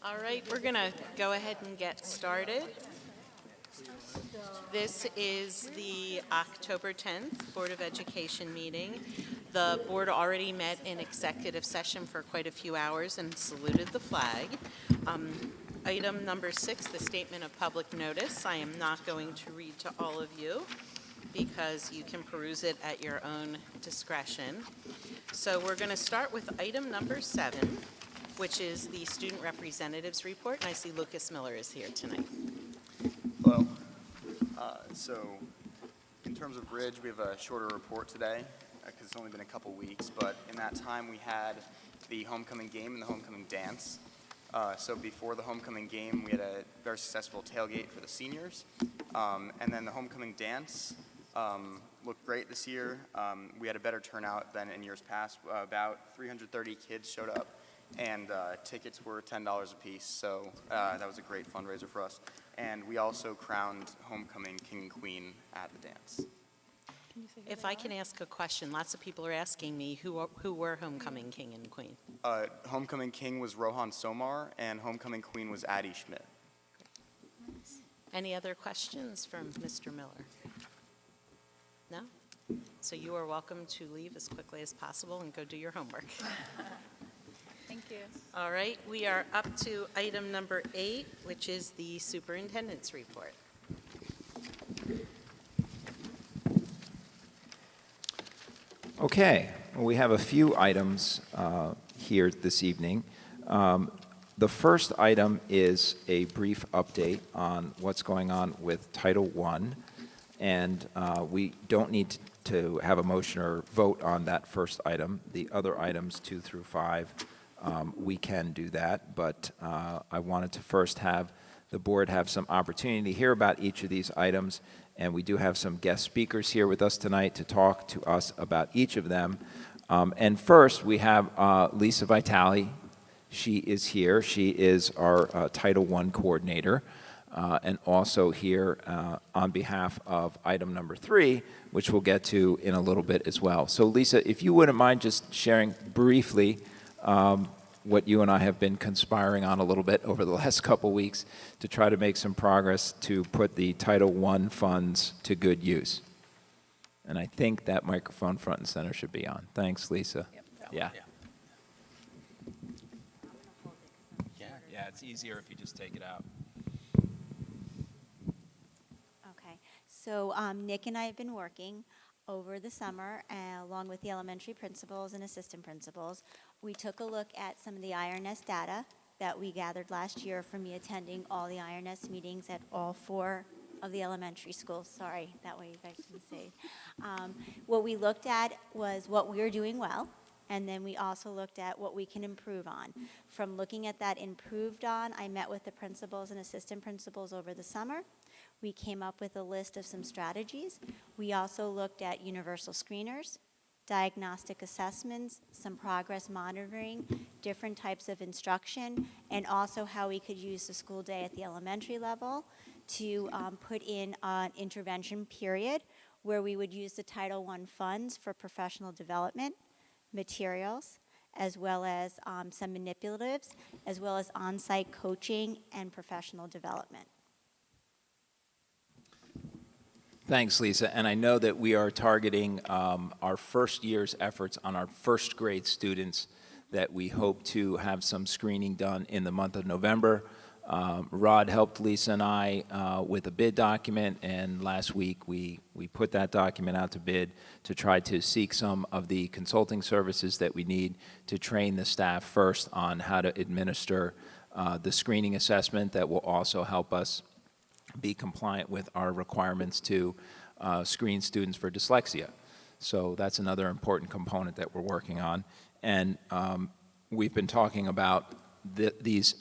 All right, we're going to go ahead and get started. This is the October 10th Board of Education meeting. The board already met in executive session for quite a few hours and saluted the flag. Item number 6, the statement of public notice. I am not going to read to all of you because you can peruse it at your own discretion. So we're going to start with item number 7, which is the student representatives report. And I see Lucas Miller is here tonight. Hello. So in terms of Ridge, we have a shorter report today because it's only been a couple weeks, but in that time we had the homecoming game and the homecoming dance. So before the homecoming game, we had a very successful tailgate for the seniors, and then the homecoming dance looked great this year. We had a better turnout than in years past. About 330 kids showed up, and tickets were $10 a piece, so that was a great fundraiser for us. And we also crowned homecoming king and queen at the dance. If I can ask a question, lots of people are asking me who were homecoming king and queen. Homecoming king was Rohan Somar, and homecoming queen was Addie Schmidt. Any other questions from Mr. Miller? No? So you are welcome to leave as quickly as possible and go do your homework. Thank you. All right, we are up to item number 8, which is the superintendent's report. Okay, well, we have a few items here this evening. The first item is a brief update on what's going on with Title I, and we don't need to have a motion or vote on that first item. The other items, 2 through 5, we can do that, but I wanted to first have the board have some opportunity to hear about each of these items, and we do have some guest speakers here with us tonight to talk to us about each of them. And first, we have Lisa Vitale. She is here. She is our Title I coordinator, and also here on behalf of item number 3, which we'll get to in a little bit as well. So Lisa, if you wouldn't mind just sharing briefly what you and I have been conspiring on a little bit over the last couple weeks to try to make some progress to put the Title I funds to good use. And I think that microphone front and center should be on. Thanks, Lisa. Yep. Yeah. Yeah, it's easier if you just take it out. Okay, so Nick and I have been working over the summer along with the elementary principals and assistant principals. We took a look at some of the IRNS data that we gathered last year from me attending all the IRNS meetings at all 4 of the elementary schools. Sorry, that way you guys can see. What we looked at was what we were doing well, and then we also looked at what we can improve on. From looking at that improved on, I met with the principals and assistant principals over the summer. We came up with a list of some strategies. We also looked at universal screeners, diagnostic assessments, some progress monitoring, different types of instruction, and also how we could use the school day at the elementary level to put in an intervention period where we would use the Title I funds for professional development, materials, as well as some manipulatives, as well as on-site coaching and professional development. Thanks, Lisa. And I know that we are targeting our first year's efforts on our first grade students that we hope to have some screening done in the month of November. Rod helped Lisa and I with a bid document, and last week we put that document out to bid to try to seek some of the consulting services that we need to train the staff first on how to administer the screening assessment that will also help us be compliant with our requirements to screen students for dyslexia. So that's another important component that we're working on. And we've been talking about these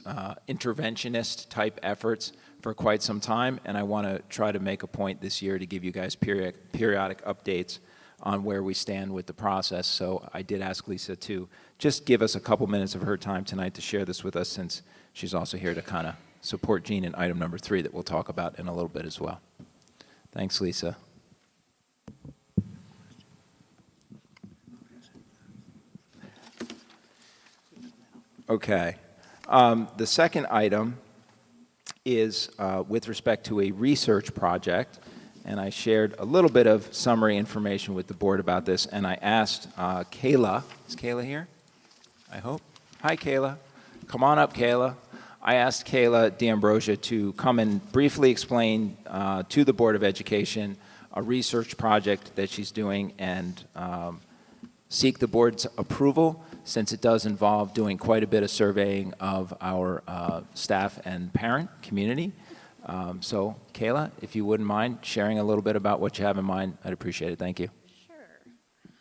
interventionist type efforts for quite some time, and I want to try to make a point this year to give you guys periodic updates on where we stand with the process. So I did ask Lisa to just give us a couple minutes of her time tonight to share this with us, since she's also here to kind of support Jean in item number 3 that we'll talk about in a little bit as well. Thanks, Lisa. Okay. The second item is with respect to a research project, and I shared a little bit of summary information with the board about this, and I asked Kayla, is Kayla here? I hope. Hi, Kayla. Come on up, Kayla. I asked Kayla D'Ambrosia to come and briefly explain to the Board of Education a research project that she's doing and seek the board's approval, since it does involve doing quite a bit of surveying of our staff and parent community. So, Kayla, if you wouldn't mind sharing a little bit about what you have in mind, I'd appreciate it. Thank you. Sure.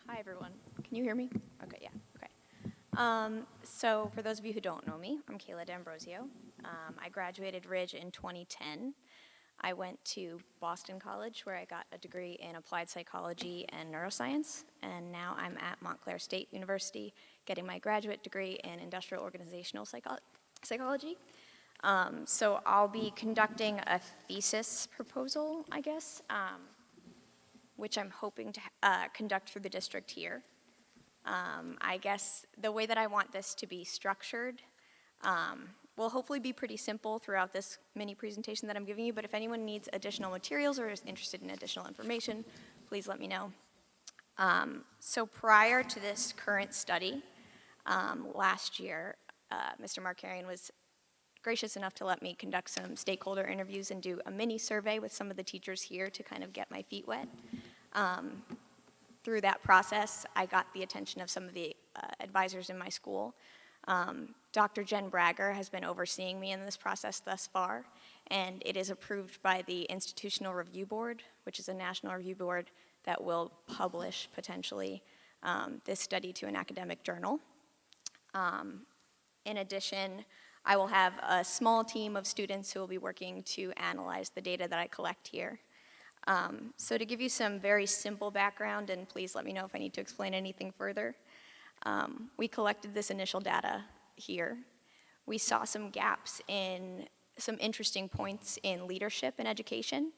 Hi, everyone. Can you hear me? Okay, yeah, okay. So for those of you who don't know me, I'm Kayla D'Ambrosio. I graduated Ridge in 2010. I went to Boston College, where I got a degree in applied psychology and neuroscience, and now I'm at Montclair State University getting my graduate degree in industrial organizational psychology. So I'll be conducting a thesis proposal, I guess, which I'm hoping to conduct through the district here. I guess the way that I want this to be structured will hopefully be pretty simple throughout this mini presentation that I'm giving you, but if anyone needs additional materials or is interested in additional information, please let me know. So prior to this current study, last year, Mr. Markarian was gracious enough to let me conduct some stakeholder interviews and do a mini survey with some of the teachers here to kind of get my feet wet. Through that process, I got the attention of some of the advisors in my school. Dr. Jen Bragger has been overseeing me in this process thus far, and it is approved by the Institutional Review Board, which is a national review board that will publish, potentially, this study to an academic journal. In addition, I will have a small team of students who will be working to analyze the data that I collect here. So to give you some very simple background, and please let me know if I need to explain anything further, we collected this initial data here. We saw some gaps in some interesting points in leadership and education.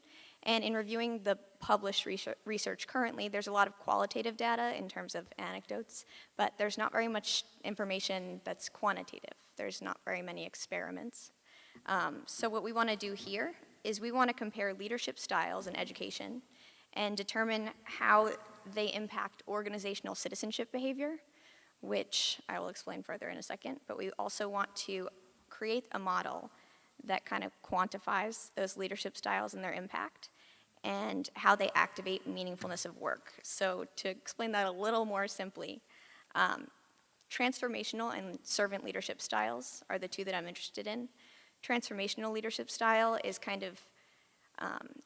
And in reviewing the published research currently, there's a lot of qualitative data in terms of anecdotes, but there's not very much information that's quantitative. There's not very many experiments. So what we want to do here is we want to compare leadership styles in education and determine how they impact organizational citizenship behavior, which I will explain further in a second, but we also want to create a model that kind of quantifies those leadership styles and their impact and how they activate meaningfulness of work. So to explain that a little more simply, transformational and servant leadership styles are the two that I'm interested in. Transformational leadership style is kind of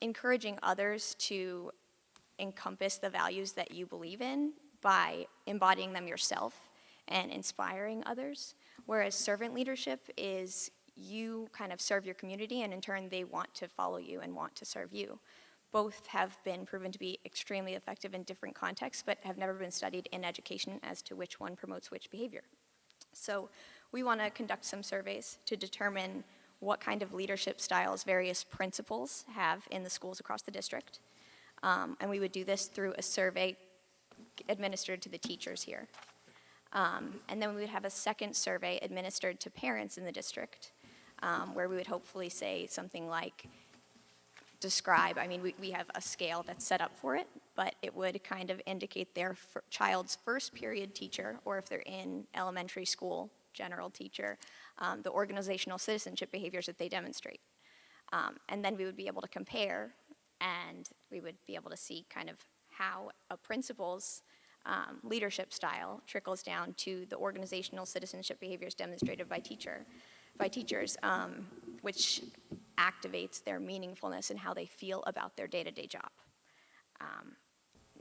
encouraging others to encompass the values that you believe in by embodying them yourself and inspiring others, whereas servant leadership is you kind of serve your community and in turn they want to follow you and want to serve you. Both have been proven to be extremely effective in different contexts, but have never been studied in education as to which one promotes which behavior. So we want to conduct some surveys to determine what kind of leadership styles various principals have in the schools across the district. And we would do this through a survey administered to the teachers here. And then we would have a second survey administered to parents in the district, where we would hopefully say something like, describe, I mean, we have a scale that's set up for it, but it would kind of indicate their child's first period teacher, or if they're in elementary school, general teacher, the organizational citizenship behaviors that they demonstrate. And then we would be able to compare, and we would be able to see kind of how a principal's leadership style trickles down to the organizational citizenship behaviors demonstrated by teachers, which activates their meaningfulness and how they feel about their day-to-day job.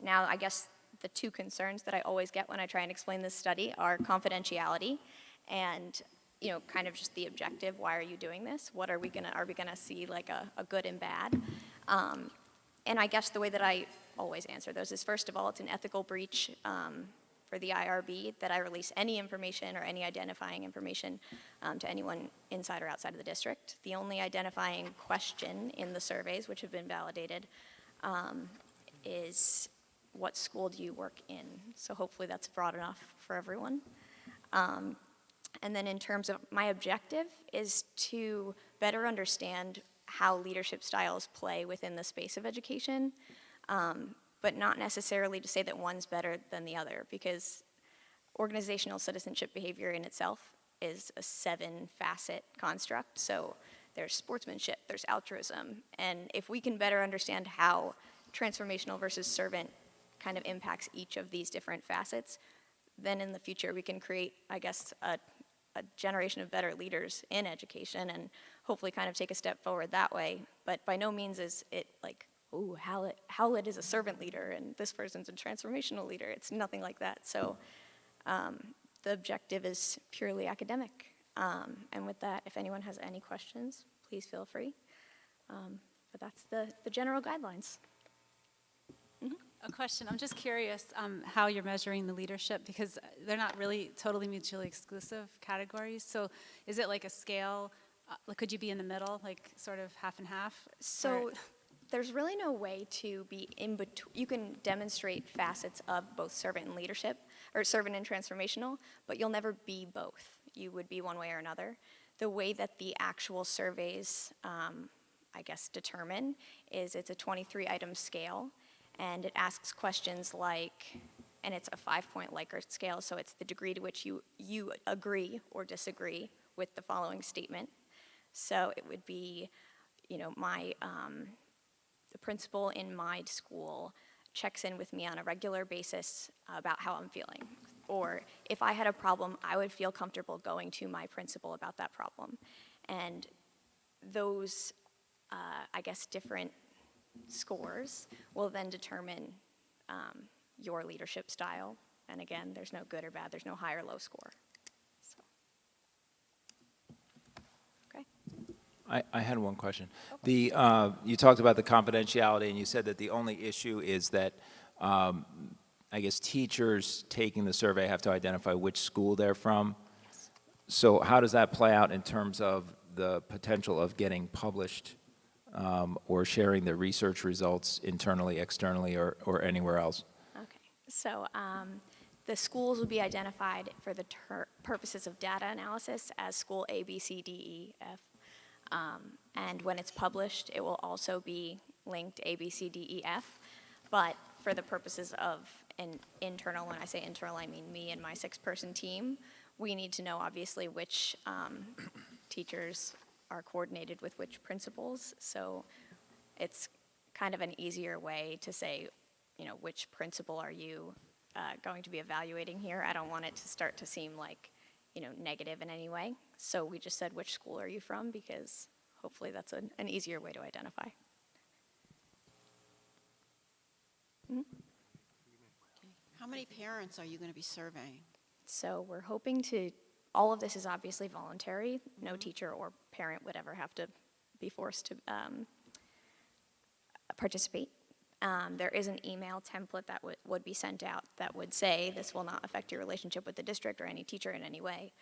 Now, I guess the two concerns that I always get when I try and explain this study are confidentiality and, you know, kind of just the objective. Why are you doing this? What are we gonna see like a good and bad? And I guess the way that I always answer those is, first of all, it's an ethical breach for the IRB that I release any information or any identifying information to anyone inside or outside of the district. The only identifying question in the surveys, which have been validated, is what school do you work in? So hopefully that's broad enough for everyone. And then in terms of my objective is to better understand how leadership styles play within the space of education, but not necessarily to say that one's better than the other, because organizational citizenship behavior in itself is a 7-facet construct. So there's sportsmanship, there's altruism, and if we can better understand how transformational versus servant kind of impacts each of these different facets, then in the future we can create, I guess, a generation of better leaders in education and hopefully kind of take a step forward that way. But by no means is it like, ooh, Howlett is a servant leader and this person's a transformational leader. It's nothing like that. So the objective is purely academic. And with that, if anyone has any questions, please feel free. But that's the general guidelines. A question, I'm just curious how you're measuring the leadership, because they're not really totally mutually exclusive categories. So is it like a scale? Could you be in the middle, like sort of half and half? So Or- there's really no way to be in between. You can demonstrate facets of both servant and leadership, or servant and transformational, but you'll never be both. You would be one way or another. The way that the actual surveys, I guess, determine is it's a 23-item scale, and it asks questions like, and it's a 5-point Likert scale, so it's the degree to which you agree or disagree with the following statement. So it would be, you know, the principal in my school checks in with me on a regular basis about how I'm feeling. Or if I had a problem, I would feel comfortable going to my principal about that problem. And those, I guess, different scores will then determine your leadership style. And again, there's no good or bad, there's no high or low score. So. Okay. I had one question. You talked about the confidentiality, and you said that the only issue is that, I guess, teachers taking the survey have to identify which school they're from. Yes. So how does that play out in terms of the potential of getting published or sharing the research results internally, externally, or anywhere else? Okay, so the schools will be identified for the purposes of data analysis as school A, B, C, D, E, F. And when it's published, it will also be linked A, B, C, D, E, F. But for the purposes of an internal, when I say internal, I mean me and my 6-person team, we need to know obviously which teachers are coordinated with which principals. So it's kind of an easier way to say, you know, which principal are you going to be evaluating here? I don't want it to start to seem like, you know, negative in any way. So we just said, which school are you from? Because hopefully that's an easier way to identify. How many parents are you going to be surveying? So we're hoping to, all of this is obviously voluntary. No teacher or parent would ever have to be forced to participate. There is an email template that would be sent out that would say this will not affect your relationship with the district or any teacher in any way.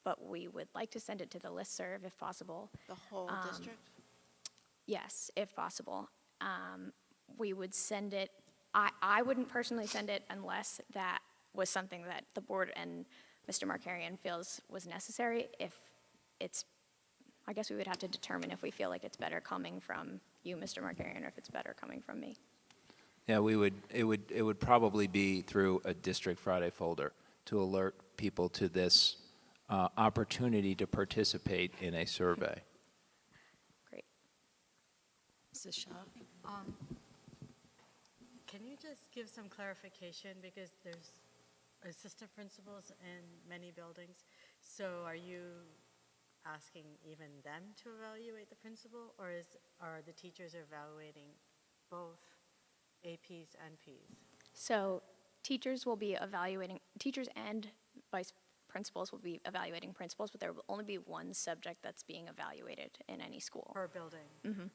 But we would like to send it to the listserv if possible. The whole district? Yes, if possible. We would send it, I wouldn't personally send it unless that was something that the board and Mr. Markarian feels was necessary. If it's, I guess we would have to determine if we feel like it's better coming from you, Mr. Markarian, or if it's better coming from me. Yeah, it would probably be through a District Friday folder to alert people to this opportunity to participate in a survey. Great. Mrs. Shaw? Can you just give some clarification, because there's assistant principals in many buildings, so are you asking even them to evaluate the principal, or are the teachers evaluating both APs and Ps? So teachers will be evaluating, teachers and vice principals will be evaluating principals, but there will only be one subject that's being evaluated in any school. Per building? Mm-hmm.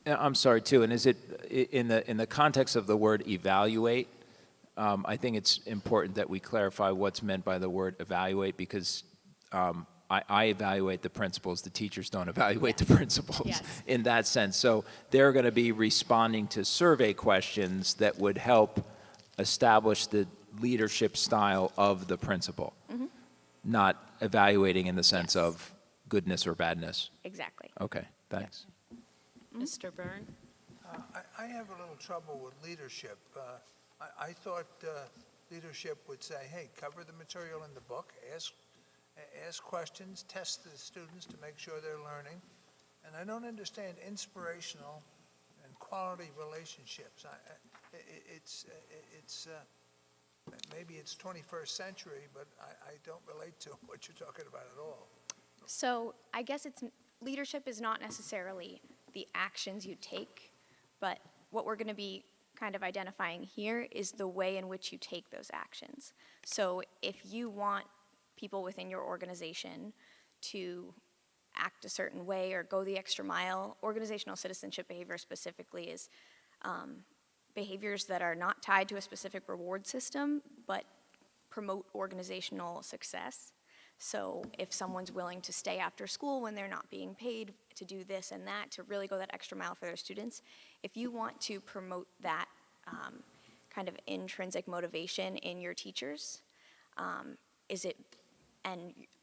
I'm sorry, too, and is it, in the context of the word evaluate, I think it's important that we clarify what's meant by the word evaluate, because I evaluate the principals, the teachers don't evaluate the principals Yes. in that sense. So they're going to be responding to survey questions that would help establish the leadership style of the principal, not evaluating in the sense Yes. of goodness or badness. Exactly. Okay, thanks. Mr. Byrne? I have a little trouble with leadership. I thought leadership would say, hey, cover the material in the book, ask questions, test the students to make sure they're learning. And I don't understand inspirational and quality relationships. Maybe it's 21st century, but I don't relate to what you're talking about at all. So I guess leadership is not necessarily the actions you take, but what we're going to be kind of identifying here is the way in which you take those actions. So if you want people within your organization to act a certain way or go the extra mile, organizational citizenship behavior specifically is behaviors that are not tied to a specific reward system, but promote organizational success. So if someone's willing to stay after school when they're not being paid to do this and that, to really go that extra mile for their students, if you want to promote that kind of intrinsic motivation in your teachers,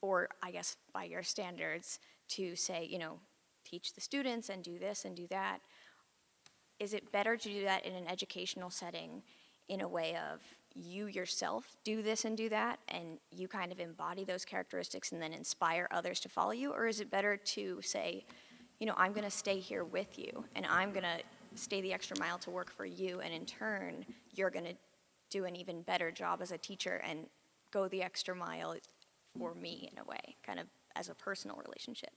or I guess by your standards, to say, teach the students and do this and do that, is it better to do that in an educational setting in a way of you yourself do this and do that, and you kind of embody those characteristics and then inspire others to follow you? Or is it better to say, I'm going to stay here with you, and I'm going to stay the extra mile to work for you, and in turn, you're going to do an even better job as a teacher and go the extra mile for me in a way, kind of as a personal relationship.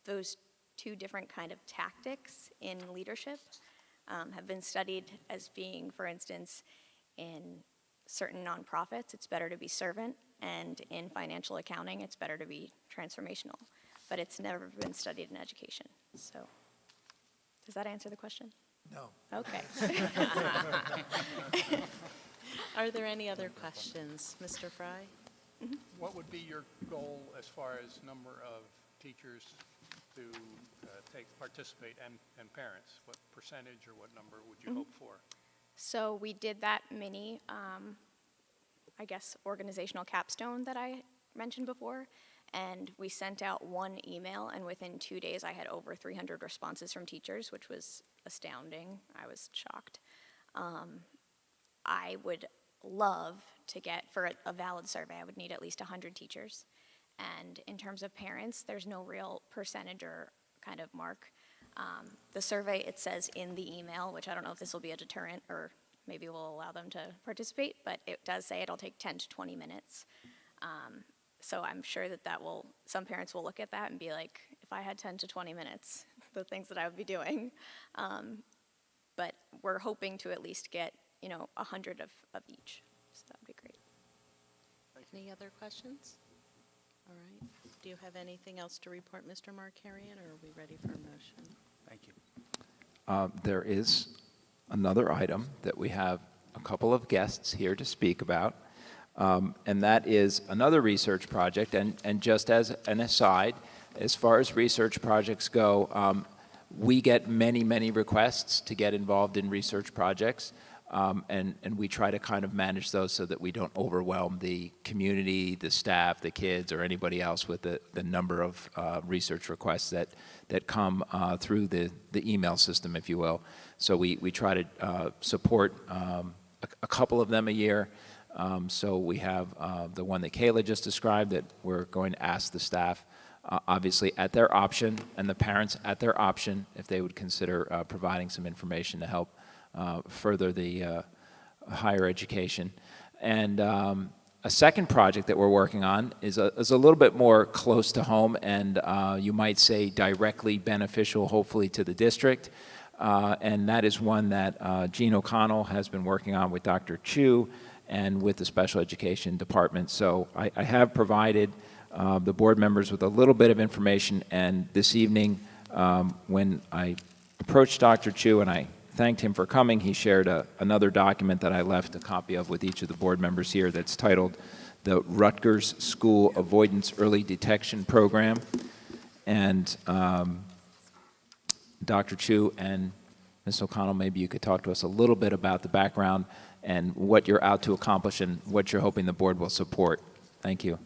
Those two different kind of tactics in leadership have been studied as being, for instance, in certain nonprofits, it's better to be servant, and in financial accounting, it's better to be transformational. But it's never been studied in education. So, does that answer the question? No. Okay. Are there any other questions? Mr. Fry? What would be your goal as far as number of teachers to participate and parents? What percentage or what number would you hope for? So we did that mini, I guess, organizational capstone that I mentioned before, and we sent out one email, and within 2 days I had over 300 responses from teachers, which was astounding. I was shocked. I would love to get, for a valid survey, I would need at least 100 teachers. And in terms of parents, there's no real percentage or kind of mark. The survey, it says in the email, which I don't know if this will be a deterrent or maybe we'll allow them to participate, but it does say it'll take 10 to 20 minutes. So I'm sure that some parents will look at that and be like, if I had 10 to 20 minutes, the things that I would be doing. But we're hoping to at least get, 100 of each. So that would be great. Any other questions? All right. Do you have anything else to report, Mr. Markarian, or are we ready for a motion? Thank you. There is another item that we have a couple of guests here to speak about, and that is another research project. And just as an aside, as far as research projects go, we get many, many requests to get involved in research projects, and we try to kind of manage those so that we don't overwhelm the community, the staff, the kids, or anybody else with the number of research requests that come through the email system, if you will. So we try to support a couple of them a year. So we have the one that Kayla just described that we're going to ask the staff, obviously at their option, and the parents at their option, if they would consider providing some information to help further the higher education. And a second project that we're working on is a little bit more close to home, and you might say directly beneficial, hopefully, to the district. And that is one that Jean O'Connell has been working on with Dr. Chu and with the special education department. So I have provided the board members with a little bit of information, and this evening when I approached Dr. Chu and I thanked him for coming, he shared another document that I left a copy of with each of the board members here that's titled the Rutgers School Avoidance Early Detection Program. And Dr. Chu and Ms. O'Connell, maybe you could talk to us a little bit about the background and what you're out to accomplish and what you're hoping the board will support. Thank you.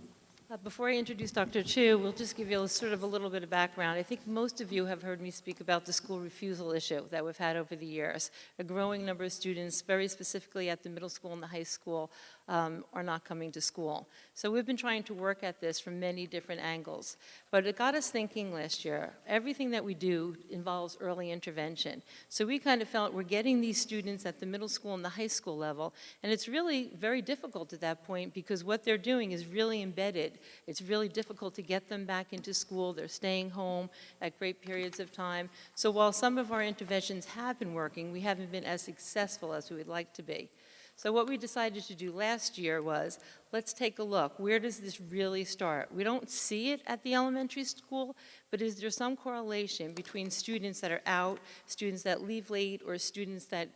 Before I introduce Dr. Chu, we'll just give you sort of a little bit of background. I think most of you have heard me speak about the school refusal issue that we've had over the years. A growing number of students, very specifically at the middle school and the high school, are not coming to school. So we've been trying to work at this from many different angles. But it got us thinking last year, everything that we do involves early intervention. So we kind of felt we're getting these students at the middle school and the high school level, and it's really very difficult at that point because what they're doing is really embedded. It's really difficult to get them back into school. They're staying home at great periods of time. So while some of our interventions have been working, we haven't been as successful as we would like to be. So what we decided to do last year was, let's take a look. Where does this really start? We don't see it at the elementary school, but is there some correlation between students that are out, students that leave late, or students that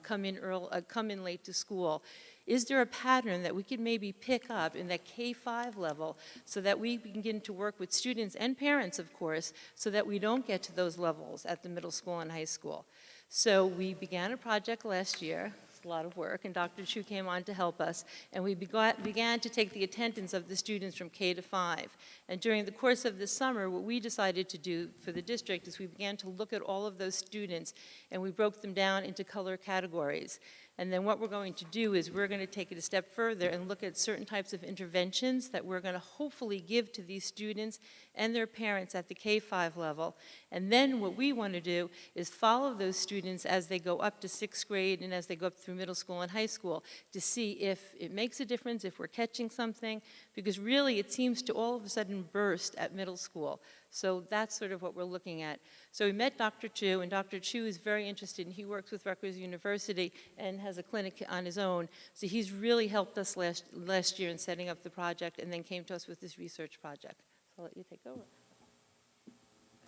come in late to school? Is there a pattern that we could maybe pick up in that K-5 level so that we begin to work with students and parents, of course, so that we don't get to those levels at the middle school and high school? So we began a project last year. A lot of work, and Dr. Chu came on to help us, and we began to take the attendance of the students from K to 5. And during the course of the summer, what we decided to do for the district is we began to look at all of those students, and we broke them down into color categories. And then what we're going to do is we're going to take it a step further and look at certain types of interventions that we're going to hopefully give to these students and their parents at the K-5 level. And then what we want to do is follow those students as they go up to 6th grade and as they go up through middle school and high school to see if it makes a difference, if we're catching something, because really it seems to all of a sudden burst at middle school. So that's sort of what we're looking at. So we met Dr. Chu, and Dr. Chu is very interested, and he works with Rutgers University and has a clinic on his own. So he's really helped us last year in setting up the project and then came to us with this research project. So I'll let you take over.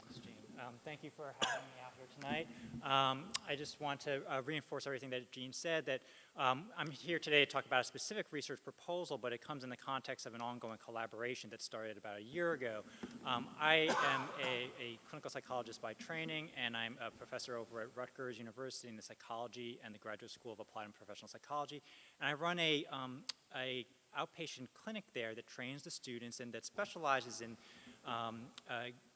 Thanks, Jean. Thank you for having me out here tonight. I just want to reinforce everything that Jean said, that I'm here today to talk about a specific research proposal, but it comes in the context of an ongoing collaboration that started about a year ago. I am a clinical psychologist by training, and I'm a professor over at Rutgers University in the psychology and the Graduate School of Applied and Professional Psychology. And I run a outpatient clinic there that trains the students and that specializes in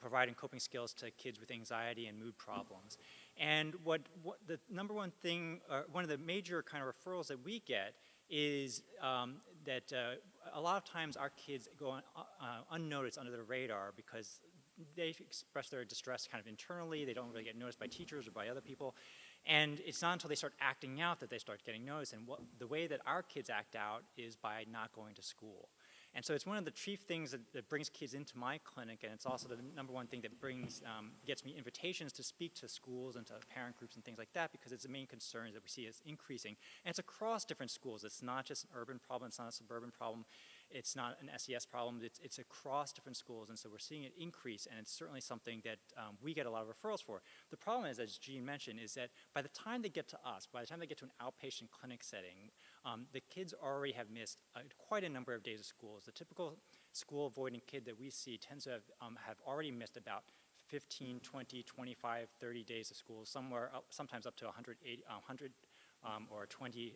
providing coping skills to kids with anxiety and mood problems. And what the number one thing, one of the major kind of referrals that we get is that a lot of times our kids go unnoticed under the radar because they express their distress kind of internally. They don't really get noticed by teachers or by other people. And it's not until they start acting out that they start getting noticed. And the way that our kids act out is by not going to school. And so it's one of the chief things that brings kids into my clinic, and it's also the number one thing that gets me invitations to speak to schools and to parent groups and things like that, because it's the main concern that we see is increasing. And it's across different schools. It's not just an urban problem, it's not a suburban problem, it's not an SES problem, it's across different schools, and so we're seeing it increase, and it's certainly something that we get a lot of referrals for. The problem is, as Jean mentioned, is that by the time they get to us, by the time they get to an outpatient clinic setting, the kids already have missed quite a number of days of school. The typical school-avoiding kid that we see tends to have already missed about 15, 20, 25, 30 days of school, sometimes up to 100 or 20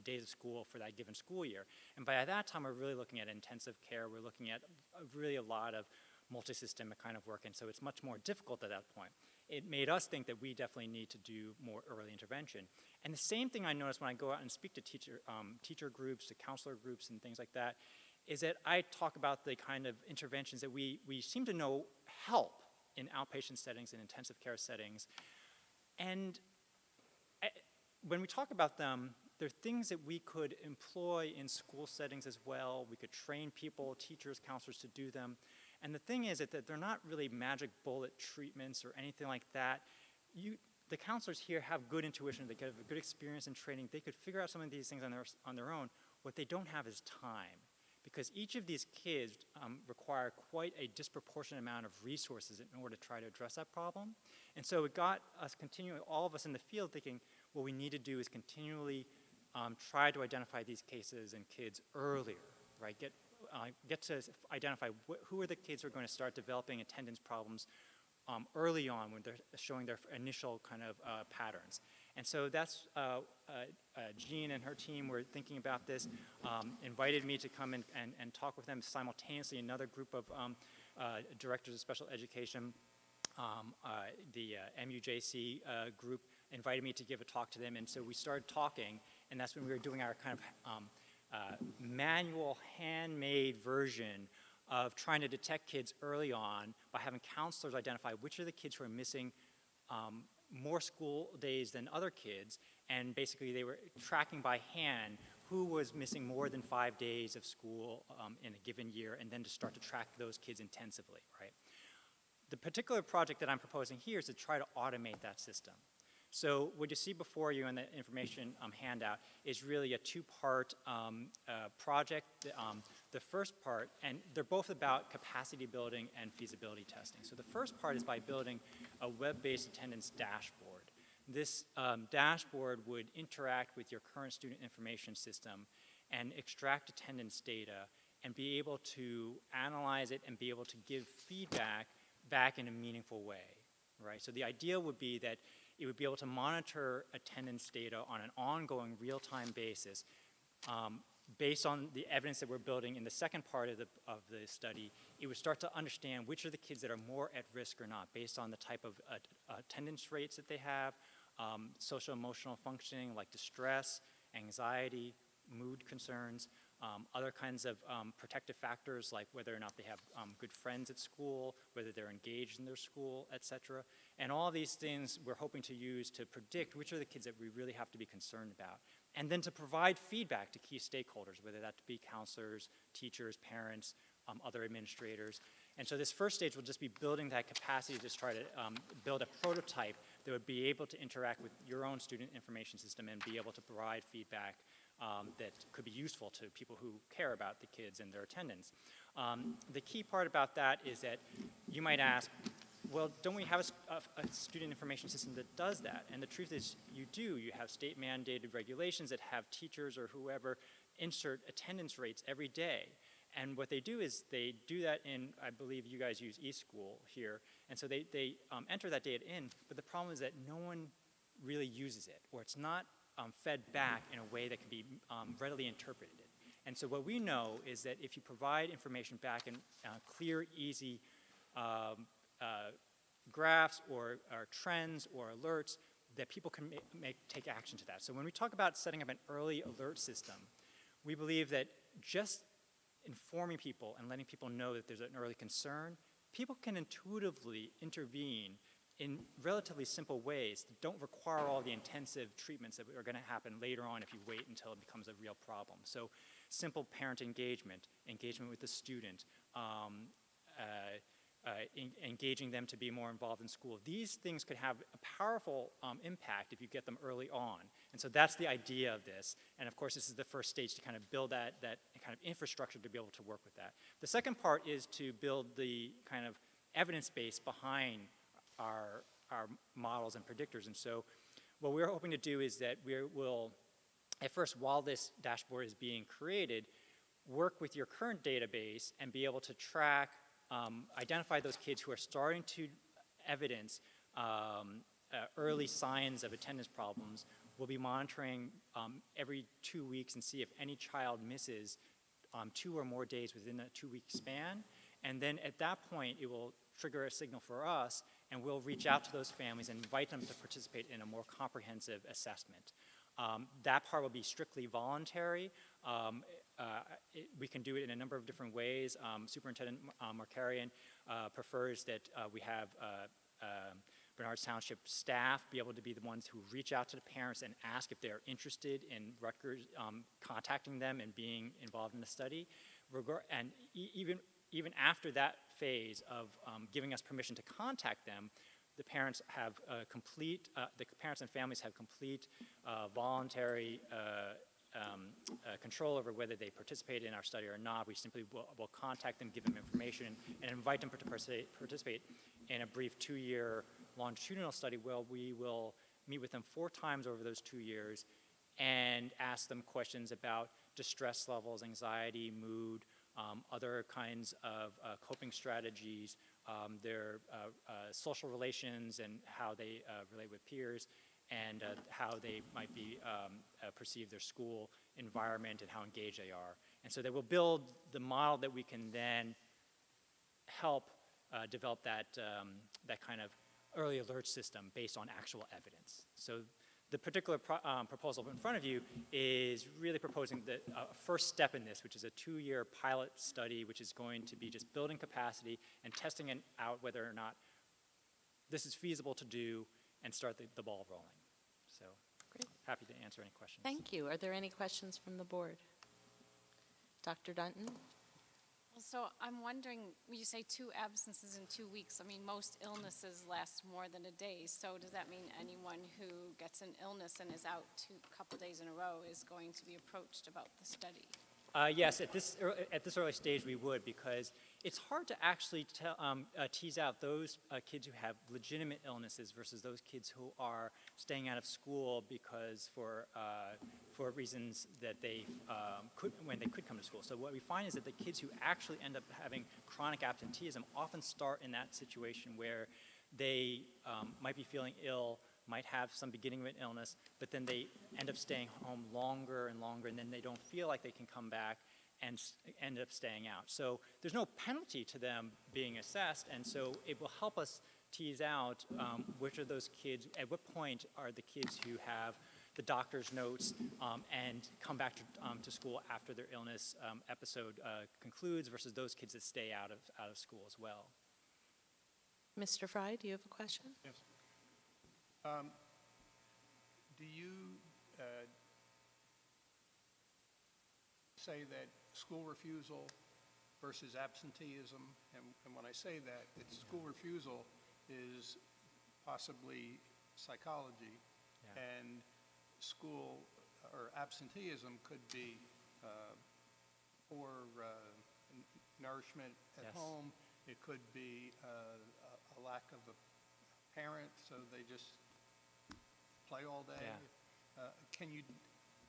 days of school for that given school year. And by that time, we're really looking at intensive care. We're looking at really a lot of multi-systemic kind of work, and so it's much more difficult at that point. It made us think that we definitely need to do more early intervention. And the same thing I notice when I go out and speak to teacher groups, to counselor groups and things like that, is that I talk about the kind of interventions that we seem to know help in outpatient settings and intensive care settings. And when we talk about them, there are things that we could employ in school settings as well. We could train people, teachers, counselors to do them. And the thing is that they're not really magic bullet treatments or anything like that. The counselors here have good intuition. They have a good experience in training. They could figure out some of these things on their own. What they don't have is time, because each of these kids require quite a disproportionate amount of resources in order to try to address that problem. And so it got us continuing, all of us in the field, thinking what we need to do is continually try to identify these cases in kids earlier, right? Get to identify who are the kids who are going to start developing attendance problems early on when they're showing their initial kind of patterns. And so that's, Jean and her team were thinking about this, invited me to come and talk with them simultaneously. Another group of directors of special education, the MUJC group, invited me to give a talk to them. And so we started talking, and that's when we were doing our kind of manual, handmade version of trying to detect kids early on by having counselors identify which are the kids who are missing more school days than other kids, and basically they were tracking by hand who was missing more than 5 days of school in a given year, and then to start to track those kids intensively, right? The particular project that I'm proposing here is to try to automate that system. So what you see before you in the information handout is really a two-part project. The first part, and they're both about capacity building and feasibility testing. So the first part is by building a web-based attendance dashboard. This dashboard would interact with your current student information system and extract attendance data and be able to analyze it and be able to give feedback back in a meaningful way, right? So the idea would be that it would be able to monitor attendance data on an ongoing real-time basis based on the evidence that we're building in the second part of the study. It would start to understand which are the kids that are more at risk or not based on the type of attendance rates that they have, social emotional functioning like distress, anxiety, mood concerns, other kinds of protective factors like whether or not they have good friends at school, whether they're engaged in their school, et cetera. And all these things we're hoping to use to predict which are the kids that we really have to be concerned about. And then to provide feedback to key stakeholders, whether that be counselors, teachers, parents, other administrators. And so this first stage will just be building that capacity to try to build a prototype that would be able to interact with your own student information system and be able to provide feedback that could be useful to people who care about the kids and their attendance. The key part about that is that you might ask, well, don't we have a student information system that does that? And the truth is you do. You have state mandated regulations that have teachers or whoever insert attendance rates every day. And what they do is they do that in, I believe you guys use eSchool here, and so they enter that data in, but the problem is that no one really uses it, or it's not fed back in a way that can be readily interpreted. And so what we know is that if you provide information back in clear, easy graphs or trends or alerts, that people can take action to that. So when we talk about setting up an early alert system, we believe that just informing people and letting people know that there's an early concern, people can intuitively intervene in relatively simple ways that don't require all the intensive treatments that are going to happen later on if you wait until it becomes a real problem. So simple parent engagement, engagement with the student, engaging them to be more involved in school. These things could have a powerful impact if you get them early on. And so that's the idea of this. And of course, this is the first stage to kind of build that kind of infrastructure to be able to work with that. The second part is to build the kind of evidence base behind our models and predictors. And so what we're hoping to do is that we will, at first, while this dashboard is being created, work with your current database and be able to track, identify those kids who are starting to evidence early signs of attendance problems. We'll be monitoring every 2 weeks and see if any child misses 2 or more days within a 2-week span. And then at that point, it will trigger a signal for us, and we'll reach out to those families and invite them to participate in a more comprehensive assessment. That part will be strictly voluntary. We can do it in a number of different ways. Superintendent Markarian prefers that we have Bernard Township staff be able to be the ones who reach out to the parents and ask if they're interested in Rutgers contacting them and being involved in the study. And even after that phase of giving us permission to contact them, the parents have the parents and families have complete voluntary control over whether they participate in our study or not. We simply will contact them, give them information, and invite them to participate in a brief 2-year longitudinal study where we will meet with them 4 times over those 2 years and ask them questions about distress levels, anxiety, mood, other kinds of coping strategies, their social relations and how they relate with peers, and how they might be perceive their school environment and how engaged they are. And so they will build the model that we can then help develop that, that kind of early alert system based on actual evidence. So the particular proposal in front of you is really proposing the first step in this, which is a 2-year pilot study, which is going to be just building capacity and testing out whether or not this is feasible to do and start the ball rolling. So Great. happy to answer any questions. Thank you. Are there any questions from the board? Dr. Dunton? So I'm wondering, when you say 2 absences in 2 weeks, I mean, most illnesses last more than a day. So does that mean anyone who gets an illness and is out a couple days in a row is going to be approached about the study? Yes, at this early stage we would, because it's hard to actually tease out those kids who have legitimate illnesses versus those kids who are staying out of school because for reasons that they when they could come to school. So what we find is that the kids who actually end up having chronic absenteeism often start in that situation where they might be feeling ill, might have some beginning of an illness, but then they end up staying home longer and longer, and then they don't feel like they can come back and end up staying out. So there's no penalty to them being assessed, and so it will help us tease out which of those kids, at what point are the kids who have the doctor's notes and come back to school after their illness episode concludes versus those kids that stay out of school as well. Mr. Fry, do you have a question? Yes. Do you say that school refusal versus absenteeism, and when I say that, it's school refusal is possibly psychology, Yeah. and school or absenteeism could be poor nourishment at Yes. home. It could be a lack of a parent, so they just play all day. Yeah. Can you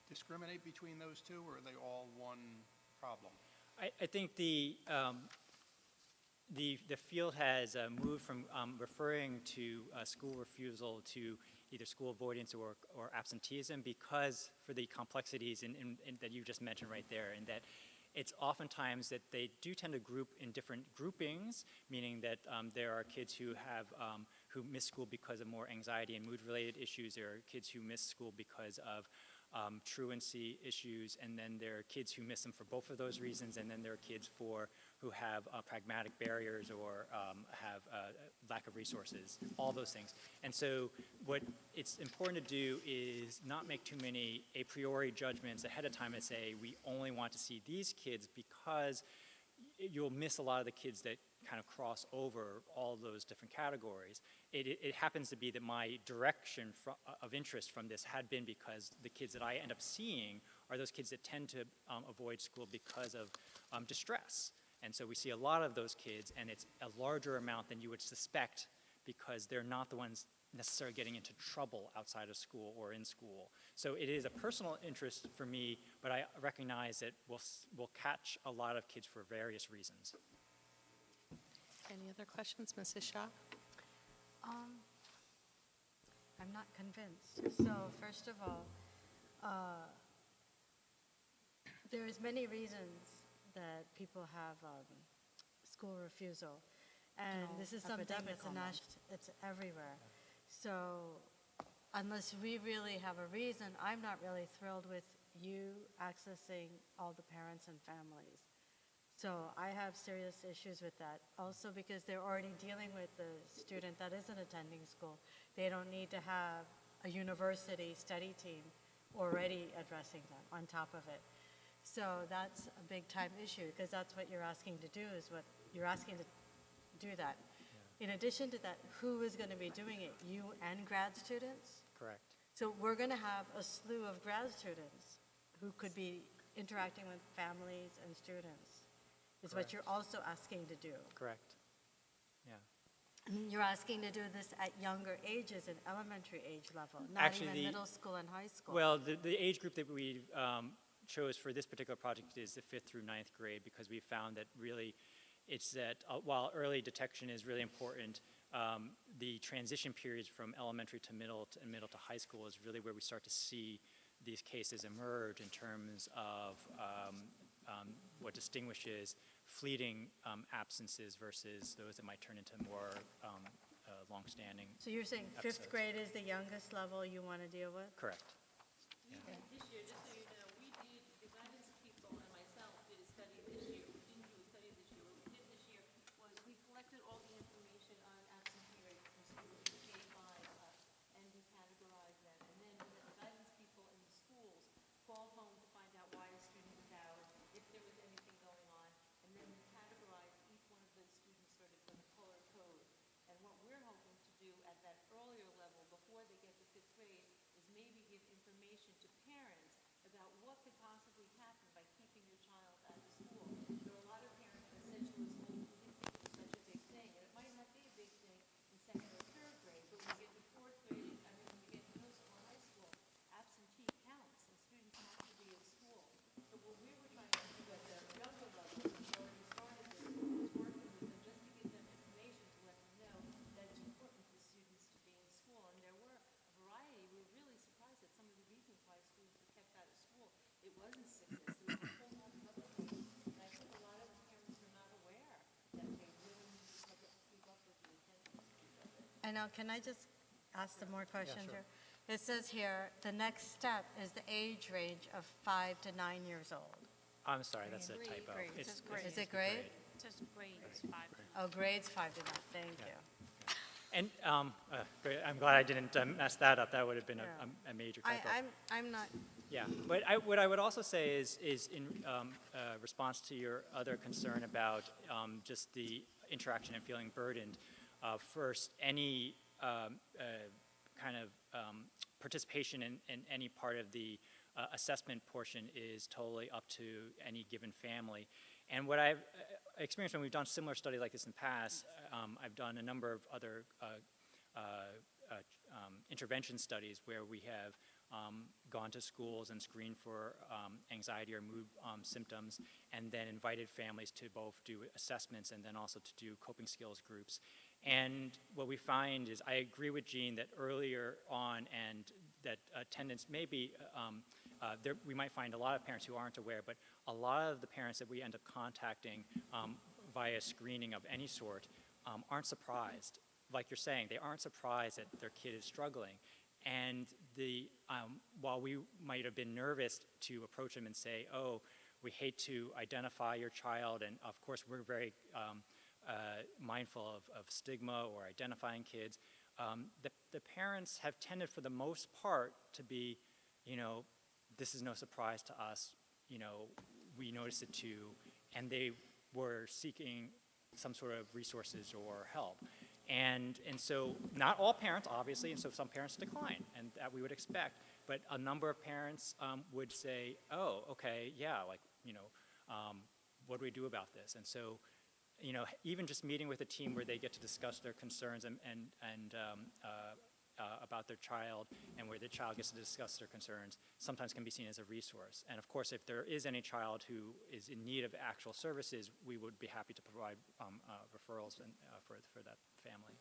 discriminate between those two, or are they all one problem? I think the field has moved from referring to school refusal to either school avoidance or absenteeism because for the complexities that you just mentioned right there, and that it's oftentimes that they do tend to group in different groupings, meaning that there are kids who have who miss school because of more anxiety and mood-related issues. There are kids who miss school because of truancy issues, and then there are kids who miss them for both of those reasons, and then there are kids who have pragmatic barriers or have lack of resources, all those things. And so what it's important to do is not make too many a priori judgments ahead of time and say, we only want to see these kids, because you'll miss a lot of the kids that kind of cross over all those different categories. It happens to be that my direction of interest from this had been because the kids that I end up seeing are those kids that tend to avoid school because of distress. And so we see a lot of those kids, and it's a larger amount than you would suspect because they're not the ones necessarily getting into trouble outside of school or in school. So it is a personal interest for me, but I recognize that we'll catch a lot of kids for various reasons. Any other questions, Mrs. Shaw? I'm not convinced. So first of all, there's many reasons that people have school refusal. And this is something that's it's everywhere. So unless we really have a reason, I'm not really thrilled with you accessing all the parents and families. So I have serious issues with that. Also because they're already dealing with the student that isn't attending school. They don't need to have a university study team already addressing them on top of it. So that's a big time issue because that's what you're asking to do, is what you're asking to do that. Yeah. In addition to that, who is going to be doing it? You and grad students? Correct. So we're going to have a slew of grad students who could be interacting with families and students. Is what you're also asking to do. Correct. Yeah. And you're asking to do this at younger ages, in elementary age level, not Actually, even middle school and high school. Well, the age group that we chose for this particular project is the 5th through 9th grade, because we found that really it's that while early detection is really important, the transition periods from elementary to middle and middle to high school is really where we start to see these cases emerge in terms of what distinguishes fleeting absences versus those that might turn into more long-standing. So you're saying episodes. 5th grade is the youngest level you want to deal with? Correct. This year, just so you know, we did, the guidance people and myself did a study this year. We didn't do a study this year. What we did this year was we collected all the information on absentee rates from students in K-5 and we categorized them. And then we had the guidance people in the schools call home to find out why a student was out, if there was anything going on. And then we categorized each one of those students sort of with a color code. And what we're hoping to do at that earlier level, before they get to 5th grade, is maybe give information to parents about what could possibly happen by keeping your child out of school. There are a lot of parents that said to us, well, we didn't think it was such a big thing. And it might not be a big thing in 2nd or 3rd grade, but when you get to 4th grade, I mean, when you get to middle school and high school, absentee counts, and students have to be at school. So what we were trying to do at the younger level, we already started this, was working with them just to give them information to let them know that it's important for students to be in school. And there were a variety. We were really surprised at some of the reasons why students were kept out of school. It wasn't sickness. There was a whole lot of other things. And I think a lot of the parents are not aware that they really need to keep up with the attendance of it. I know, can I just ask some more questions here? It says here, the next step is the age range of 5 to 9 years old. I'm sorry, that's a typo. Is it grade? Just grades 5 to Oh, grades 5 to 9, thank you. And great, I'm glad I didn't mess that up. That would have been a major typo. I'm not, Yeah, but what I would also say is in response to your other concern about just the interaction and feeling burdened, first, any kind of participation in any part of the assessment portion is totally up to any given family. And what I've experienced when we've done similar studies like this in the past, I've done a number of other intervention studies where we have gone to schools and screened for anxiety or mood symptoms, and then invited families to both do assessments and then also to do coping skills groups. And what we find is, I agree with Jean that earlier on, and that attendance may be, we might find a lot of parents who aren't aware, but a lot of the parents that we end up contacting via screening of any sort aren't surprised. Like you're saying, they aren't surprised that their kid is struggling. And while we might have been nervous to approach them and say, oh, we hate to identify your child, and of course we're very mindful of stigma or identifying kids, the parents have tended for the most part to be, this is no surprise to us, we noticed it too, and they were seeking some sort of resources or help. And so not all parents, obviously, and so some parents decline, and that we would expect, but a number of parents would say, oh, okay, yeah, what do we do about this? And so, even just meeting with a team where they get to discuss their concerns and about their child, and where the child gets to discuss their concerns, sometimes can be seen as a resource. And of course, if there is any child who is in need of actual services, we would be happy to provide referrals for that family.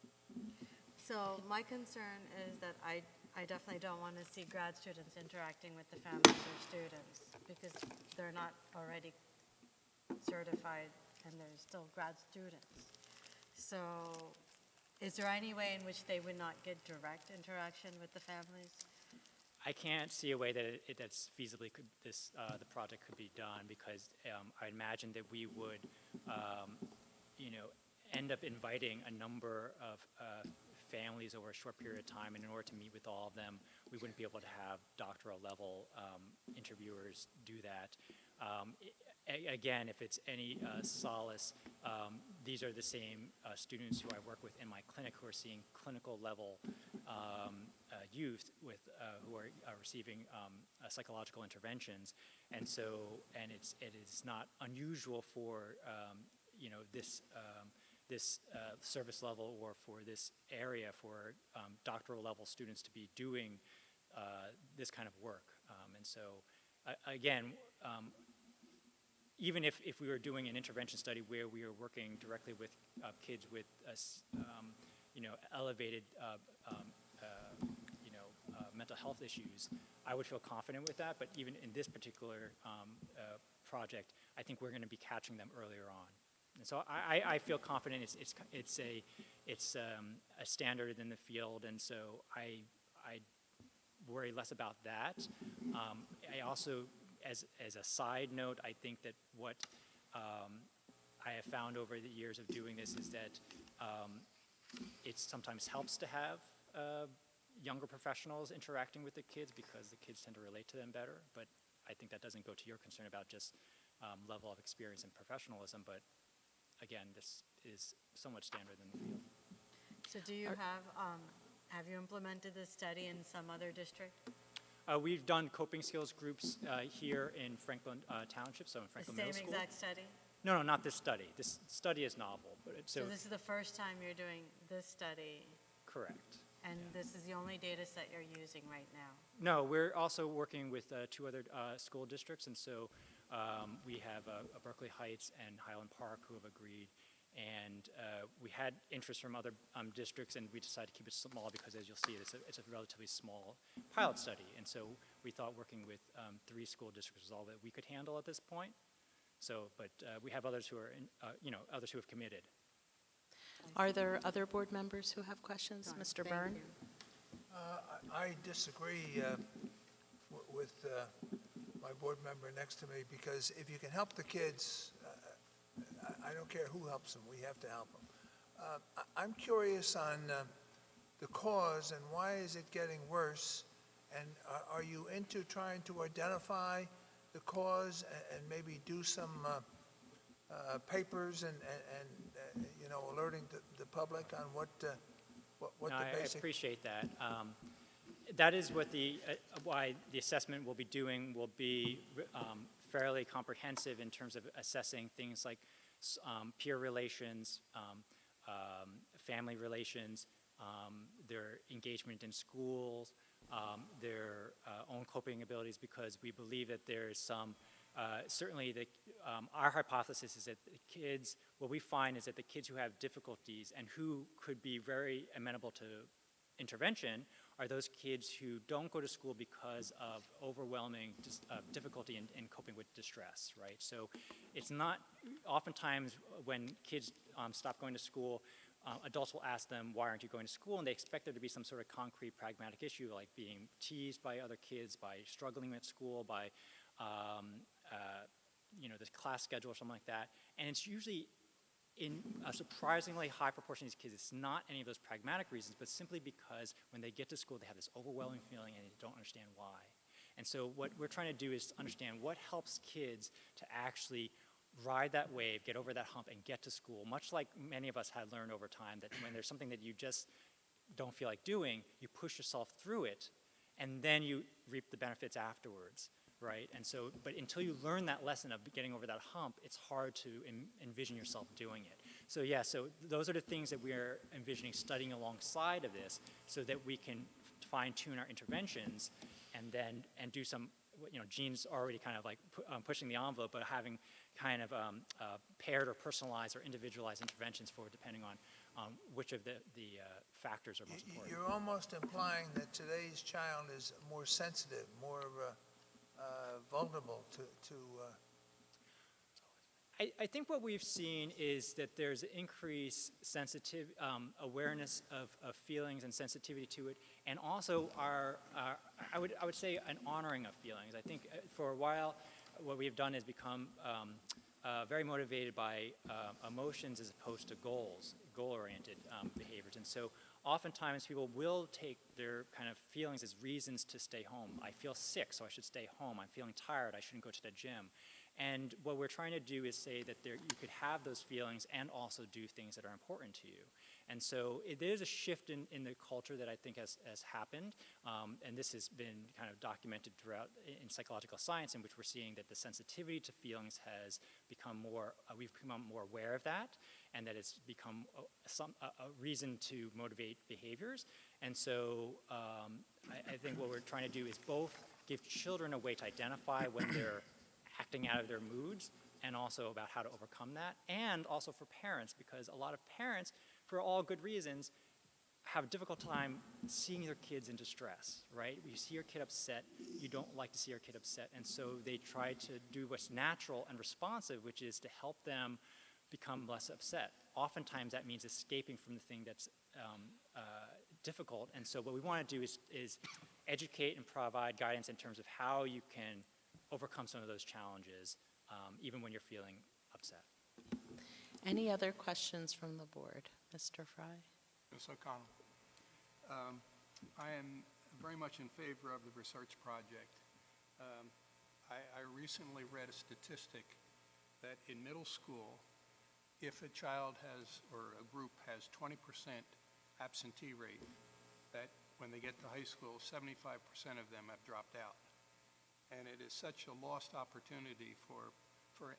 so my concern is that I definitely don't want to see grad students interacting with the families or students, because they're not already certified and they're still grad students. So is there any way in which they would not get direct interaction with the families? I can't see a way that that's feasibly the project could be done, because I imagine that we would, end up inviting a number of families over a short period of time, and in order to meet with all of them, we wouldn't be able to have doctoral level interviewers do that. Again, if it's any solace, these are the same students who I work with in my clinic who are seeing clinical level youth who are receiving psychological interventions, and so it is not unusual for this service level or for this area for doctoral level students to be doing this kind of work, and so again. even if we were doing an intervention study where we were working directly with kids with, elevated, mental health issues, I would feel confident with that. But even in this particular project, I think we're going to be catching them earlier on. And so I feel confident it's a standard in the field, and so I worry less about that. I also, as a side note, I think that what I have found over the years of doing this is that it sometimes helps to have younger professionals interacting with the kids because the kids tend to relate to them better. But I think that doesn't go to your concern about just level of experience and professionalism. But again, this is somewhat standard in the field. So do you have you implemented this study in some other district? We've done coping skills groups here in Franklin Township, so in Franklin Middle School. The same exact study? No, not this study. This study is novel. But So this is the first time you're doing this study, correct. and this is the only data set you're using right now? No, we're also working with 2 other school districts, and so we have Berkeley Heights and Highland Park who have agreed. And we had interest from other districts, and we decided to keep it small because, as you'll see, it's a relatively small pilot study. And so we thought working with 3 school districts was all that we could handle at this point. So, but we have others who are, others who have committed. Are there other board members who have questions? Mr. Byrne? I disagree with my board member next to me, because if you can help the kids, I don't care who helps them, we have to help them. I'm curious on the cause and why is it getting worse? And are you into trying to identify the cause and maybe do some papers and alerting the public on what the basic... I appreciate that. That is what why the assessment we'll be doing will be fairly comprehensive in terms of assessing things like peer relations, family relations, their engagement in schools, their own coping abilities, because we believe that there is some, certainly our hypothesis is that the kids, what we find is that the kids who have difficulties and who could be very amenable to intervention are those kids who don't go to school because of overwhelming difficulty in coping with distress, right? So it's not, oftentimes when kids stop going to school, adults will ask them, why aren't you going to school? And they expect there to be some sort of concrete, pragmatic issue, like being teased by other kids, by struggling at school, by this class schedule or something like that. And it's usually, in a surprisingly high proportion of these kids, it's not any of those pragmatic reasons, but simply because when they get to school, they have this overwhelming feeling and they don't understand why. And so what we're trying to do is understand what helps kids to actually ride that wave, get over that hump, and get to school, much like many of us had learned over time, that when there's something that you just don't feel like doing, you push yourself through it, and then you reap the benefits afterwards. Right? And so, but until you learn that lesson of getting over that hump, it's hard to envision yourself doing it. So yeah, so those are the things that we're envisioning studying alongside of this so that we can fine-tune our interventions and do some, Jean's already kind of like pushing the envelope, but having kind of paired or personalized or individualized interventions for depending on which of the factors are most important. You're almost implying that today's child is more sensitive, more vulnerable to I think what we've seen is that there's increased awareness of feelings and sensitivity to it, and also I would say an honoring of feelings. I think for a while what we have done is become very motivated by emotions as opposed to goal-oriented behaviors, and so oftentimes people will take their kind of feelings as reasons to stay home. I feel sick, so I should stay home. I'm feeling tired, I shouldn't go to the gym. And what we're trying to do is say that you could have those feelings and also do things that are important to you. And so there's a shift in the culture that I think has happened, and this has been kind of documented throughout in psychological science, in which we're seeing that the sensitivity to feelings has become more, we've become more aware of that, and that it's become a reason to motivate behaviors. And so I think what we're trying to do is both give children a way to identify when they're acting out of their moods, and also about how to overcome that, and also for parents, because a lot of parents, for all good reasons, have a difficult time seeing their kids in distress, right? You see your kid upset, you don't like to see your kid upset, and so they try to do what's natural and responsive, which is to help them become less upset. Oftentimes that means escaping from the thing that's difficult, and so what we want to do is educate and provide guidance in terms of how you can overcome some of those challenges, even when you're feeling upset. Any other questions from the board? Mr. Fry? Ms. O'Connell, I am very much in favor of the research project. I recently read a statistic that in middle school, if a child has, or a group has 20% absentee rate, that when they get to high school, 75% of them have dropped out. And it is such a lost opportunity for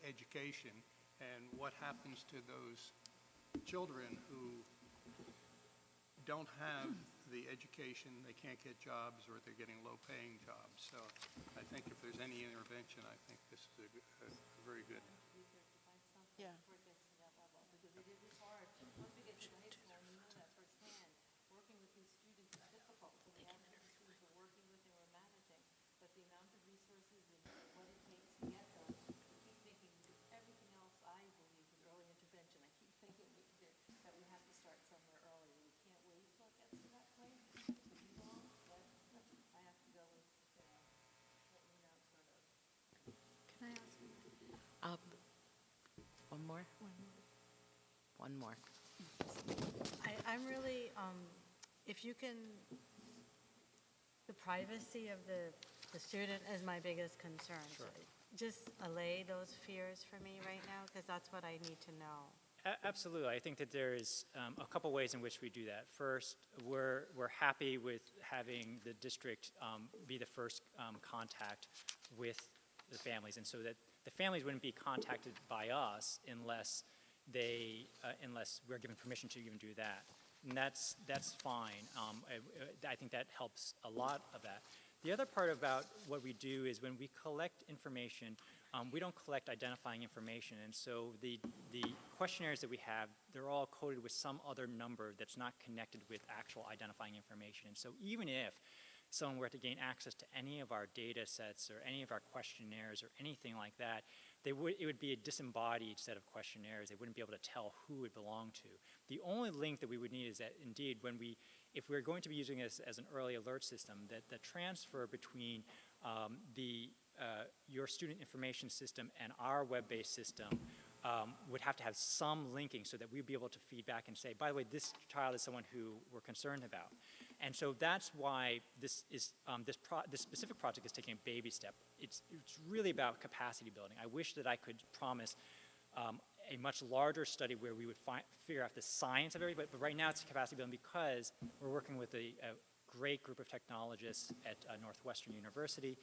education. And what happens to those children who don't have the education, they can't get jobs, or they're getting low-paying jobs. So I think if there's any intervention, I think this is a very good. Yeah. One more? One more. I'm really, if you can, the privacy of the student is my biggest concern. Sure. Just allay those fears for me right now, because that's what I need to know. Absolutely. I think that there is a couple ways in which we do that. First, we're happy with having the district be the first contact with the families, and so that the families wouldn't be contacted by us unless unless we're given permission to even do that. And that's fine. I think that helps a lot of that. The other part about what we do is when we collect information, we don't collect identifying information, and so the questionnaires that we have, they're all coded with some other number that's not connected with actual identifying information. And so even if someone were to gain access to any of our data sets or any of our questionnaires or anything like that, it would be a disembodied set of questionnaires. They wouldn't be able to tell who it belonged to. The only link that we would need is that indeed if we're going to be using this as an early alert system, that the transfer between your student information system and our web-based system would have to have some linking so that we'd be able to feed back and say, by the way, this child is someone who we're concerned about. And so that's why this specific project is taking a baby step. It's really about capacity building. I wish that I could promise a much larger study where we would figure out the science of everything, but right now it's capacity building because we're working with a great group of technologists at Northwestern University,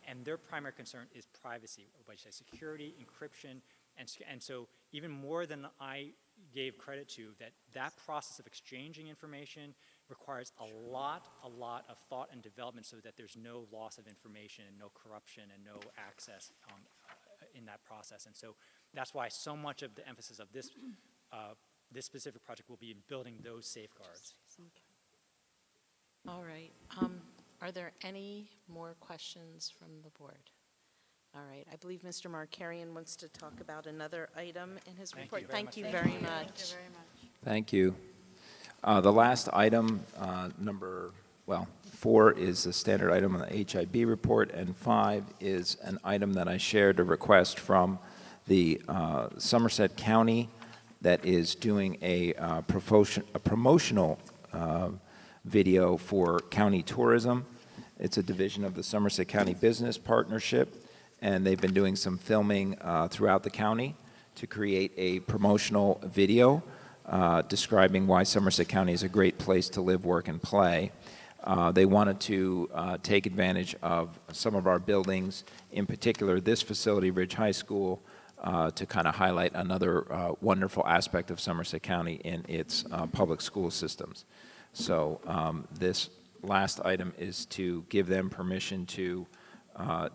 and their primary concern is privacy, by security, encryption, and so even more than I gave credit to, that process of exchanging information requires a lot of thought and development so that there's no loss of information and no corruption and no access in that process. And so that's why so much of the emphasis of this specific project will be in building those safeguards. All right. Are there any more questions from the board? All right. I believe Mr. Markarian wants to talk about another item in his report. Thank you very much. Thank you very much. Thank you. The last item, number 4 is the standard item on the HIB report, and 5 is an item that I shared a request from the Somerset County that is doing a promotional video for county tourism. It's a division of the Somerset County Business Partnership, and they've been doing some filming throughout the county to create a promotional video describing why Somerset County is a great place to live, work, and play. They wanted to take advantage of some of our buildings, in particular this facility, Ridge High School, to kind of highlight another wonderful aspect of Somerset County in its public school systems. So this last item is to give them permission to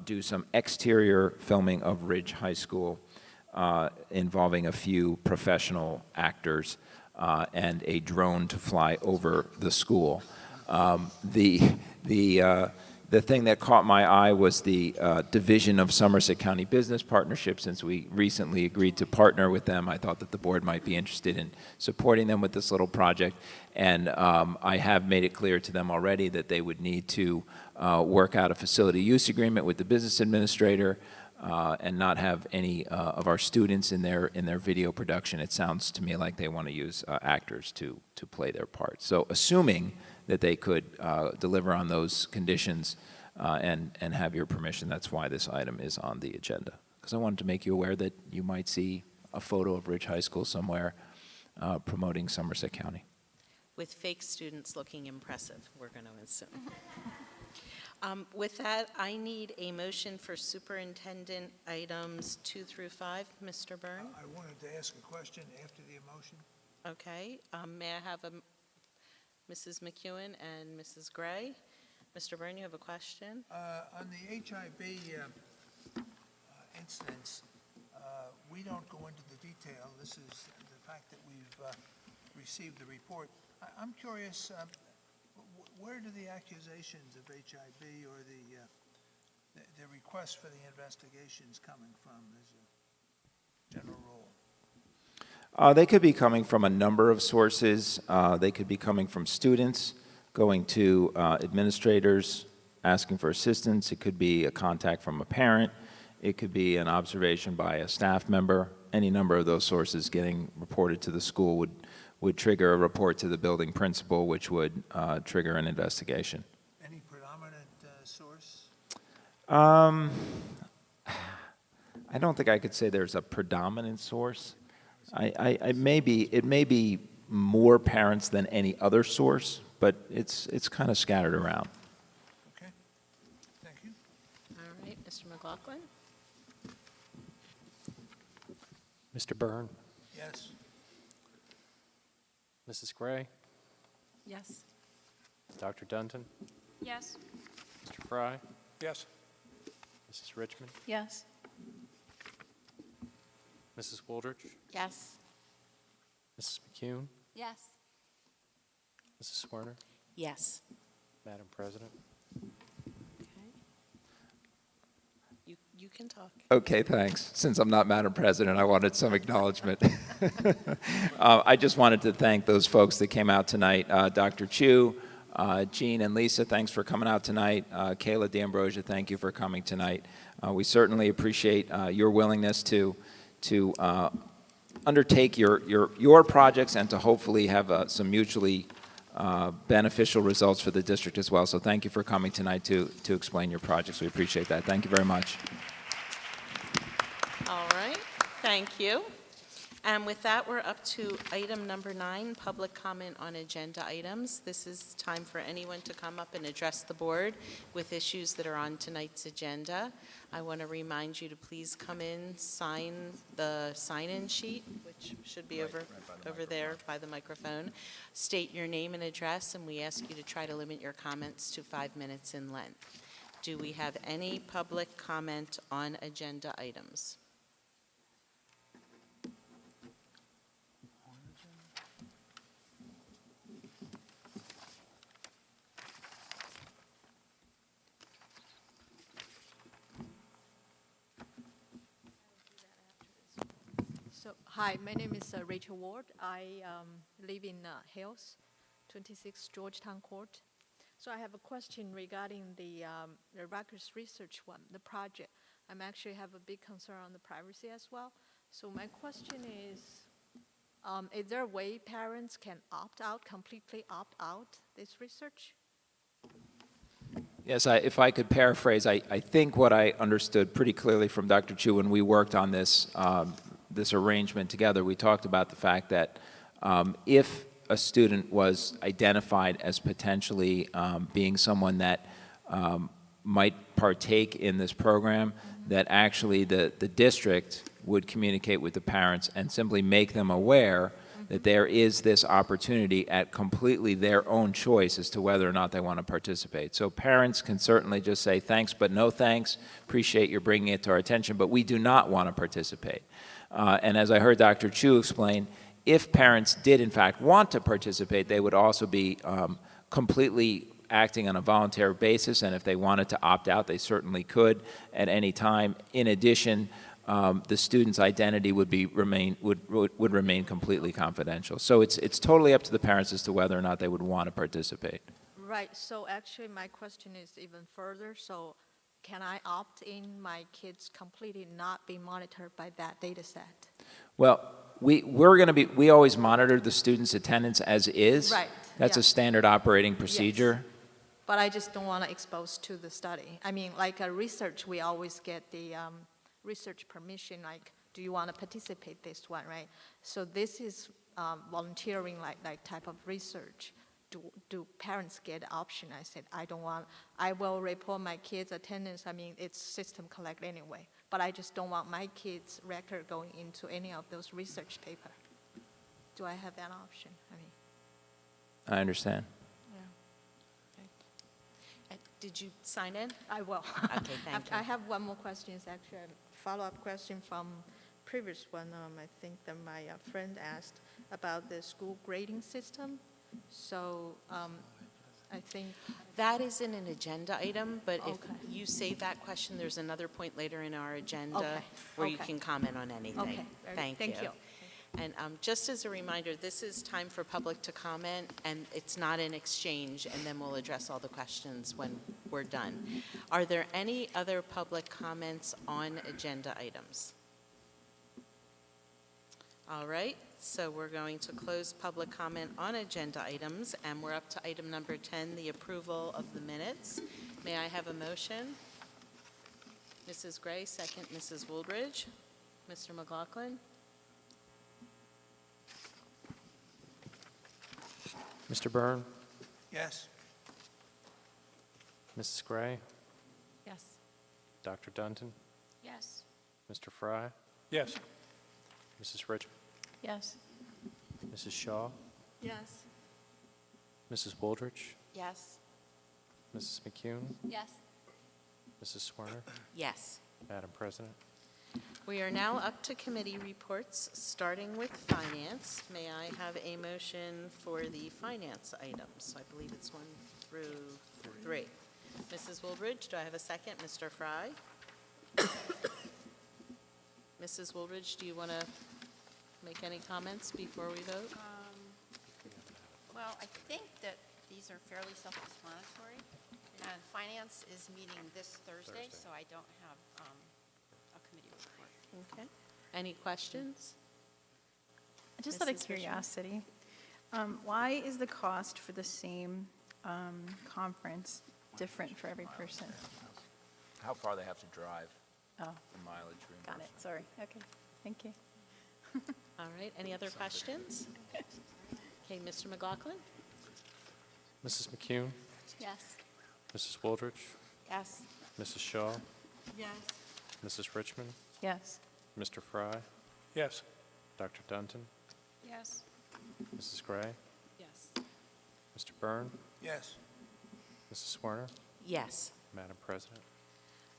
do some exterior filming of Ridge High School. involving a few professional actors and a drone to fly over the school. The thing that caught my eye was the Division of Somerset County Business Partnership. Since we recently agreed to partner with them, I thought that the board might be interested in supporting them with this little project. And I have made it clear to them already that they would need to work out a facility use agreement with the business administrator and not have any of our students in their video production. It sounds to me like they want to use actors to play their part. So assuming that they could deliver on those conditions and have your permission. That's why this item is on the agenda. Because I wanted to make you aware that you might see a photo of Ridge High School somewhere promoting Somerset County. With fake students looking impressive, we're going to assume. With that, I need a motion for superintendent items 2 through 5. Mr. Byrne? I wanted to ask a question after the emotion. Okay. May I have Mrs. McEwen and Mrs. Gray? Mr. Byrne, you have a question? On the HIB incidents, we don't go into the detail. This is the fact that we've received the report. I'm curious, where do the accusations of HIB or the request for the investigations coming from as a general rule? They could be coming from a number of sources. They could be coming from students, going to administrators, asking for assistance. It could be a contact from a parent. It could be an observation by a staff member. Any number of those sources getting reported to the school would trigger a report to the building principal, which would trigger an investigation. Any predominant source? I don't think I could say there's a predominant source. It may be more parents than any other source, but it's kind of scattered around. Okay, thank you. All right, Mr. McLaughlin? Mr. Byrne, Yes. Mrs. Gray, Yes. Dr. Dunton, Yes. Mr. Fry, Yes. Mrs. Richmond, Yes. Mrs. Wooldridge, Yes. Mrs. McCune, Yes. Mrs. Swerner, Yes. Madam President. Okay. You can talk. Okay, thanks. Since I'm not Madam President, I wanted some acknowledgement. I just wanted to thank those folks that came out tonight. Dr. Chu, Jean and Lisa, thanks for coming out tonight. Kayla D'Ambrosia, thank you for coming tonight. We certainly appreciate your willingness to undertake your projects and to hopefully have some mutually beneficial results for the district as well. So thank you for coming tonight to explain your projects. We appreciate that. Thank you very much. All right, thank you. And with that, we're up to item number 9, public comment on agenda items. This is time for anyone to come up and address the board with issues that are on tonight's agenda. I want to remind you to please come in, sign the sign-in sheet, which should be over there by the microphone. State your name and address, and we ask you to try to limit your comments to 5 minutes in length. Do we have any public comment on agenda items? So, hi, my name is Rachel Ward. I live in Hills, 26 Georgetown Court. So I have a question regarding the Rutgers research one, the project. I'm actually have a big concern on the privacy as well. So my question is there a way parents can completely opt out this research? Yes, if I could paraphrase, I think what I understood pretty clearly from Dr. Chu when we worked on this, this arrangement together, we talked about the fact that if a student was identified as potentially being someone that might partake in this program, that actually the district would communicate with the parents and simply make them aware that there is this opportunity at completely their own choice as to whether or not they want to participate. So parents can certainly just say thanks but no thanks, appreciate your bringing it to our attention, but we do not want to participate. And as I heard Dr. Chu explain, if parents did in fact want to participate, they would also be completely acting on a voluntary basis, and if they wanted to opt out, they certainly could at any time. In addition, the student's identity would remain completely confidential. So it's totally up to the parents as to whether or not they would want to participate. Right, so actually my question is even further. So can I opt in my kids completely not be monitored by that data set? Well, we always monitor the student's attendance as is. Right. That's a standard operating procedure. Yes. But I just don't want to expose to the study. I mean, like a research, we always get the research permission, like, do you want to participate this one, right? So this is volunteering like type of research. Do parents get the option? I said, I don't want, I will report my kids' attendance. I mean, it's system collect anyway. But I just don't want my kids' record going into any of those research paper. Do I have that option? I mean, I understand. Did you sign in? I will. Okay, thank you. I have one more question. It's actually a follow-up question from previous one. I think that my friend asked about the school grading system. So I think That isn't an agenda item, but if Okay. you save that question, there's another point later in our agenda Okay, where you okay. can comment on anything. Okay, very good. Thank you. And just as a reminder, this is time for public to comment, and it's not an exchange, and then we'll address all the questions when we're done. Are there any other public comments on agenda items? All right, so we're going to close public comment on agenda items, and we're up to item number 10, the approval of the minutes. May I have a motion? Mrs. Gray, second. Mrs. Wooldridge. Mr. McLaughlin? Mr. Byrne, Yes? Mrs. Gray, Yes. Dr. Dunton, Yes. Mr. Fry, Yes. Mrs. Richmond, Yes. Mrs. Shaw, Yes. Mrs. Wooldridge, Yes. Mrs. McCune, Yes. Mrs. Swerner, Yes. Madam President. We are now up to committee reports, starting with finance. May I have a motion for the finance items? I believe it's 1 through 3. Mrs. Wooldridge, do I have a second? Mr. Fry? Mrs. Wooldridge, do you want to make any comments before we vote? Well, I think that these are fairly self-explanatory, and finance is meeting this Thursday, so I don't have a committee report. Okay. Any questions? Just out of Mrs. Richmond? curiosity, why is the cost for the same conference different for every person? How far they have to drive, Oh, the mileage reimbursement. got it, sorry, okay, thank you. All right, any other questions? Okay, Mr. McLaughlin? Mrs. McCune, Yes. Mrs. Wooldridge, Yes. Mrs. Shaw, Yes. Mrs. Richmond, Yes, Mr. Fry, Yes. Dr. Dunton, Yes. Mrs. Gray, Yes. Mr. Byrne, Yes. Mrs. Swerner, Yes. Madam President.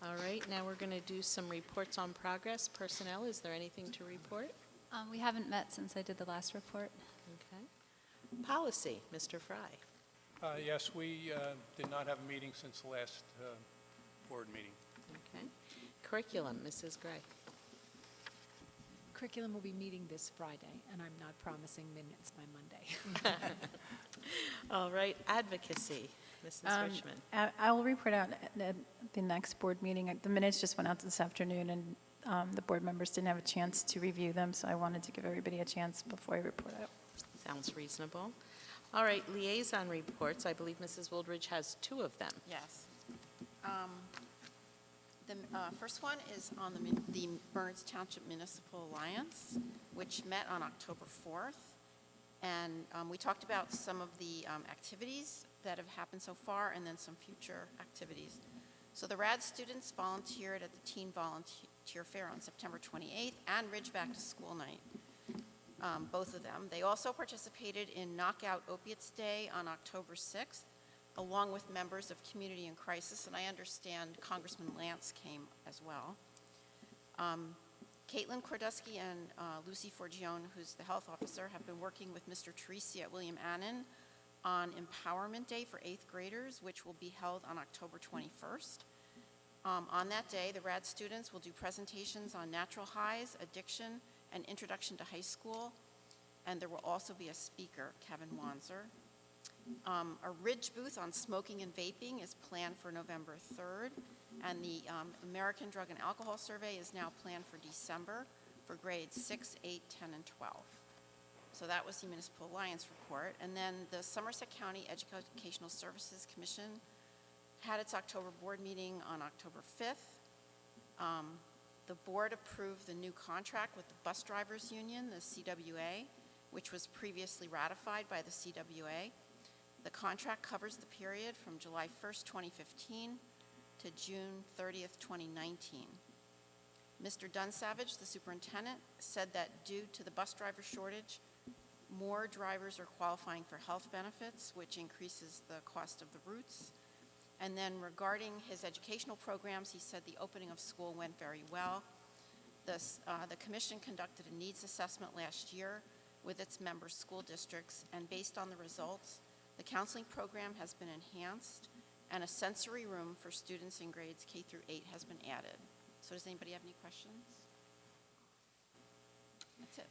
All right, now we're going to do some reports on progress. Personnel, is there anything to report? We haven't met since I did the last report. Okay. Policy, Mr. Fry. Yes, we did not have a meeting since the last board meeting. Okay. Curriculum, Mrs. Gray. Curriculum will be meeting this Friday, and I'm not promising minutes by Monday. All right, advocacy, Mrs. Richmond. I will report out at the next board meeting. The minutes just went out this afternoon, and the board members didn't have a chance to review them, so I wanted to give everybody a chance before I report out. Sounds reasonable. All right, liaison reports. I believe Mrs. Wooldridge has 2 of them. Yes. The first one is on the Burns Township Municipal Alliance, which met on October 4th. And we talked about some of the activities that have happened so far and then some future activities. So the RAD students volunteered at the Teen Volunteer Fair on September 28th and Ridge Back to School Night. both of them. They also participated in Knockout Opiates Day on October 6th, along with members of Community in Crisis, and I understand Congressman Lance came as well. Caitlin Kordusky and Lucy Forgione, who's the health officer, have been working with Mr. Teresi at William Annan on Empowerment Day for 8th graders, which will be held on October 21st. On that day, the RAD students will do presentations on natural highs, addiction, and introduction to high school, and there will also be a speaker, Kevin Wanzer. A Ridge booth on smoking and vaping is planned for November 3rd, and the American Drug and Alcohol Survey is now planned for December for grades 6, 8, 10, and 12. So that was the Municipal Alliance report. And then the Somerset County Educational Services Commission had its October board meeting on October 5th. The board approved the new contract with the Bus Drivers Union, the CWA, which was previously ratified by the CWA. The contract covers the period from July 1st, 2015 to June 30th, 2019. Mr. Dunsavage, the superintendent, said that due to the bus driver shortage, more drivers are qualifying for health benefits, which increases the cost of the routes. And then regarding his educational programs, he said the opening of school went very well. The commission conducted a needs assessment last year with its member school districts, and based on the results, the counseling program has been enhanced, and a sensory room for students in grades K through 8 has been added. So does anybody have any questions? That's it.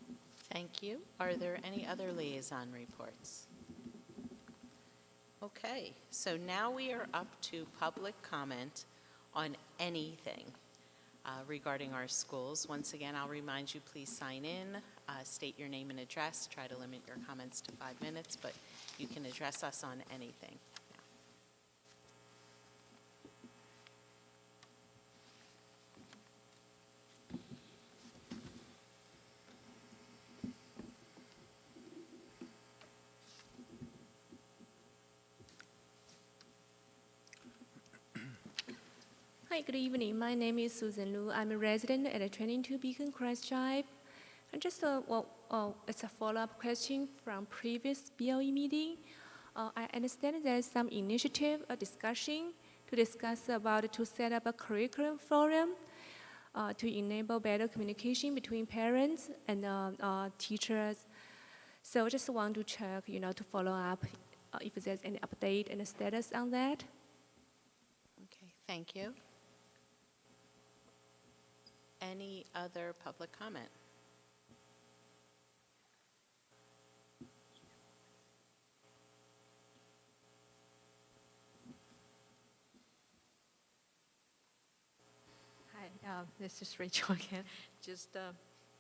Thank you. Are there any other liaison reports? Okay, so now we are up to public comment on anything regarding our schools. Once again, I'll remind you, please sign in, state your name and address, try to limit your comments to 5 minutes, but you can address us on anything. Hi, good evening. My name is Susan Lu. I'm a resident at a Training to Beacon Christ Drive. And just it's a follow-up question from previous BOE meeting. I understand there's some initiative, a discussion to discuss about to set up a curriculum forum to enable better communication between parents and teachers. So I just want to check, to follow up if there's any update and a status on that. Okay, thank you. Any other public comment? Hi, this is Rachel again. Just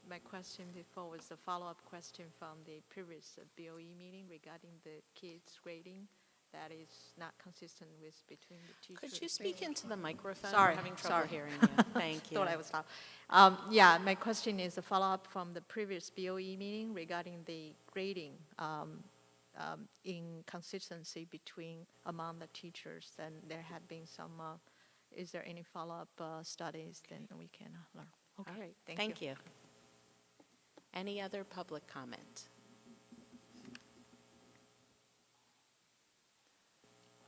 my question before was a follow-up question from the previous BOE meeting regarding the kids' grading that is not consistent with between the teachers. Could you speak into the microphone? Sorry, I'm having trouble hearing you. Thank you. Thought I was loud. Yeah, my question is a follow-up from the previous BOE meeting regarding the grading inconsistency among the teachers, and there had been some. Is there any follow-up studies? Then we can learn. Okay, All right, thank you. Any other public comment?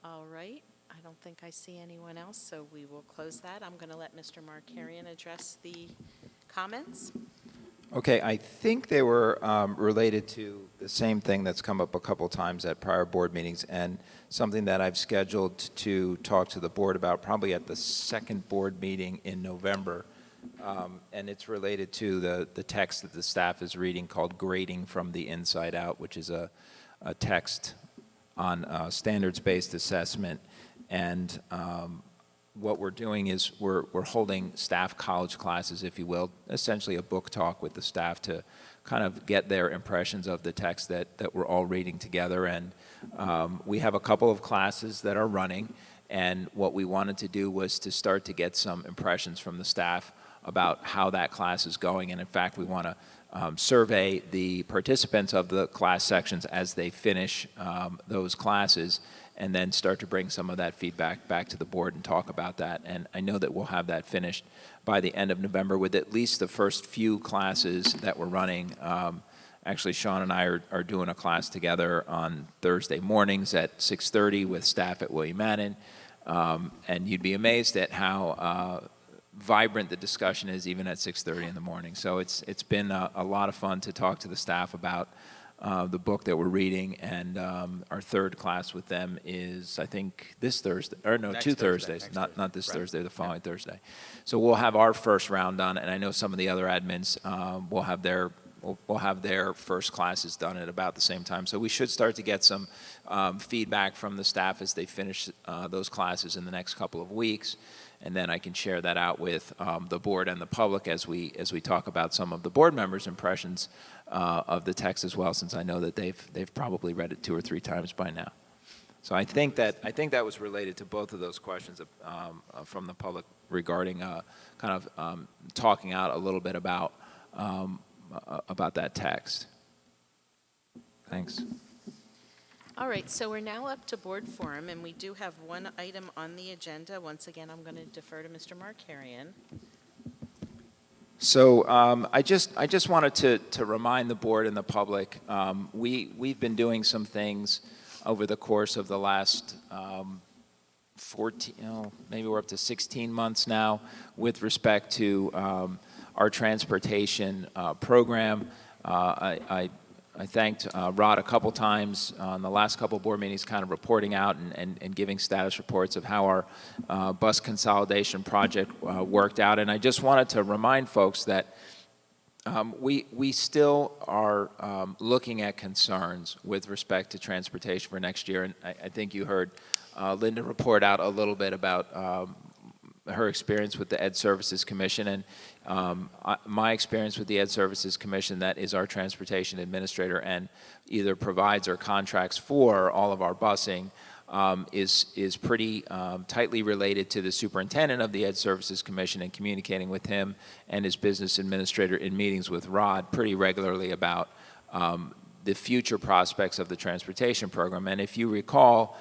All right, I don't think I see anyone else, so we will close that. I'm going to let Mr. Markarian address the comments. Okay, I think they were related to the same thing that's come up a couple times at prior board meetings, and something that I've scheduled to talk to the board about probably at the second board meeting in November. And it's related to the text that the staff is reading called Grading from the Inside Out, which is a text on standards-based assessment. And what we're doing is we're holding staff college classes, if you will, essentially a book talk with the staff to kind of get their impressions of the text that we're all reading together. And we have a couple of classes that are running, and what we wanted to do was to start to get some impressions from the staff about how that class is going. And in fact, we want to survey the participants of the class sections as they finish those classes, and then start to bring some of that feedback back to the board and talk about that. And I know that we'll have that finished by the end of November with at least the first few classes that we're running Actually, Sean and I are doing a class together on Thursday mornings at 6:30 with staff at William Manning. And you'd be amazed at how vibrant the discussion is even at 6:30 in the morning. So it's been a lot of fun to talk to the staff about the book that we're reading, and our third class with them is, I think, this Thursday, or no, Next two Thursday, Thursdays, next not this Thursday. Right. Thursday, the following Thursday. So we'll have our first round done, and I know some of the other admins will have their first classes done at about the same time. So we should start to get some feedback from the staff as they finish those classes in the next couple of weeks. And then I can share that out with the board and the public as we talk about some of the board members' impressions of the text as well, since I know that they've probably read it 2 or 3 times by now. So I think that was related to both of those questions from the public regarding kind of talking out a little bit about that text. Thanks. All right, so we're now up to board forum, and we do have one item on the agenda. Once again, I'm going to defer to Mr. Markarian. So I just wanted to remind the board and the public, we've been doing some things over the course of the last 14, maybe we're up to 16 months now, with respect to our transportation program. I thanked Rod a couple times on the last couple board meetings, kind of reporting out and giving status reports of how our bus consolidation project worked out. And I just wanted to remind folks that we still are looking at concerns with respect to transportation for next year. And I think you heard Linda report out a little bit about her experience with the Ed Services Commission, and my experience with the Ed Services Commission, that is our transportation administrator and either provides or contracts for all of our busing, is pretty tightly related to the superintendent of the Ed Services Commission, and communicating with him and his business administrator in meetings with Rod pretty regularly about the future prospects of the transportation program. And if you recall,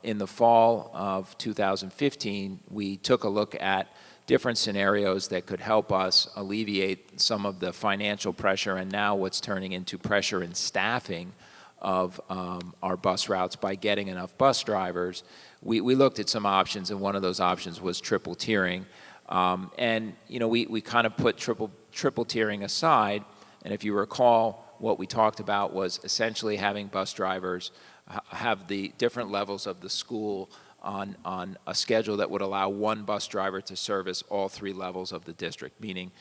in the fall of 2015, we took a look at different scenarios that could help us alleviate some of the financial pressure and now what's turning into pressure in staffing of our bus routes by getting enough bus drivers. We looked at some options, and one of those options was triple tiering. And we kind of put triple tiering aside, and if you recall, what we talked about was essentially having bus drivers have the different levels of the school on a schedule that would allow one bus driver to service all 3 levels of the district, meaning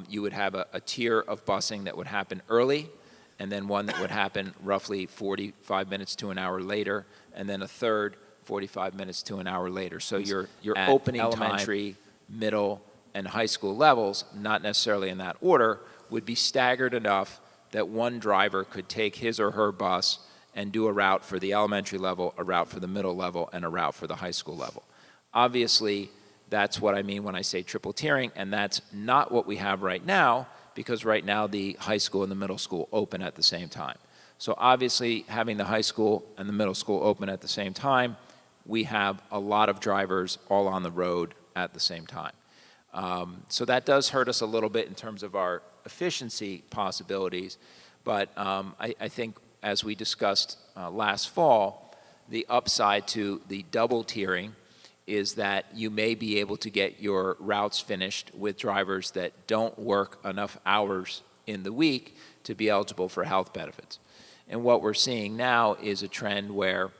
you would have a tier of busing that would happen early, and then one that would happen roughly 45 minutes to an hour later, and then a third 45 minutes to an hour later. So your opening elementary, middle, and high school levels, not necessarily in that order, would be staggered enough that one driver could take his or her bus and do a route for the elementary level, a route for the middle level, and a route for the high school level. Obviously, that's what I mean when I say triple tiering, and that's not what we have right now, because right now the high school and the middle school open at the same time. So obviously, having the high school and the middle school open at the same time, we have a lot of drivers all on the road at the same time. So that does hurt us a little bit in terms of our efficiency possibilities, but I think as we discussed last fall, the upside to the double tiering is that you may be able to get your routes finished with drivers that don't work enough hours in the week to be eligible for health benefits. And what we're seeing now is a trend where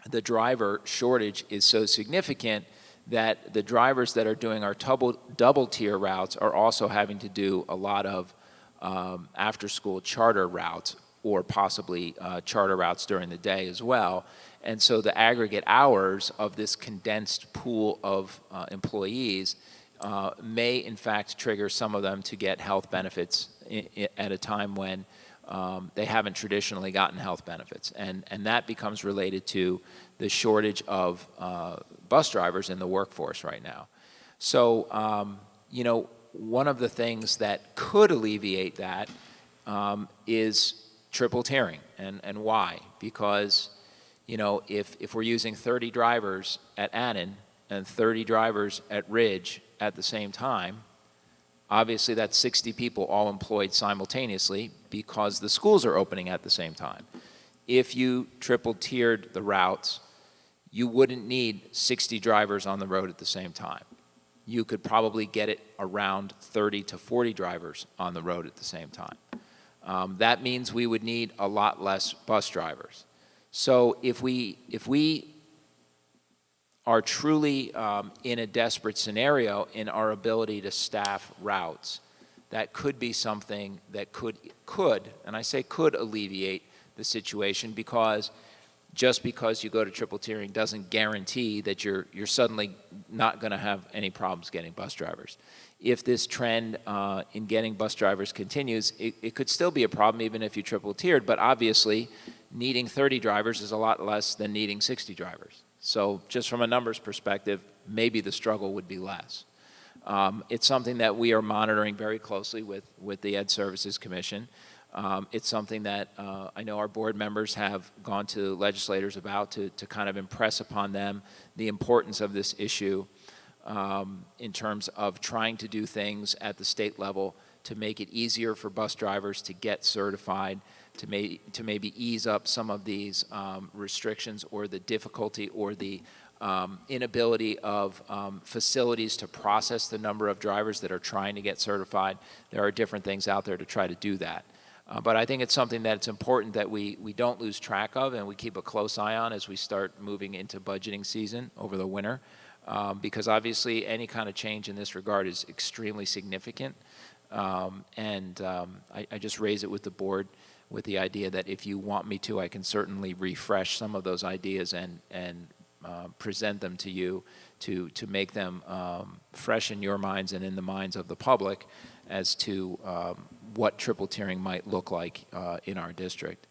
the driver shortage is so significant that the drivers that are doing our double tier routes are also having to do a lot of after-school charter routes, or possibly charter routes during the day as well. And so the aggregate hours of this condensed pool of employees may in fact trigger some of them to get health benefits at a time when they haven't traditionally gotten health benefits. And that becomes related to the shortage of bus drivers in the workforce right now. So, one of the things that could alleviate that is triple tiering. And why? Because, if we're using 30 drivers at Annan and 30 drivers at Ridge at the same time, Obviously, that's 60 people all employed simultaneously because the schools are opening at the same time. If you triple-tiered the routes, you wouldn't need 60 drivers on the road at the same time. You could probably get it around 30 to 40 drivers on the road at the same time. That means we would need a lot less bus drivers. So if we are truly in a desperate scenario in our ability to staff routes, that could be something that could, and I say could, alleviate the situation, because just because you go to triple tiering doesn't guarantee that you're suddenly not going to have any problems getting bus drivers. If this trend in getting bus drivers continues, it could still be a problem even if you triple tiered, but obviously needing 30 drivers is a lot less than needing 60 drivers. So just from a numbers perspective, maybe the struggle would be less. It's something that we are monitoring very closely with the Ed Services Commission. It's something that I know our board members have gone to legislators about to kind of impress upon them the importance of this issue in terms of trying to do things at the state level to make it easier for bus drivers to get certified, to maybe ease up some of these restrictions or the difficulty or the inability of facilities to process the number of drivers that are trying to get certified. There are different things out there to try to do that. But I think it's something that it's important that we don't lose track of and we keep a close eye on as we start moving into budgeting season over the winter, because obviously any kind of change in this regard is extremely significant. I just raise it with the board with the idea that if you want me to, I can certainly refresh some of those ideas and present them to you to make them fresh in your minds and in the minds of the public as to what triple tiering might look like in our district.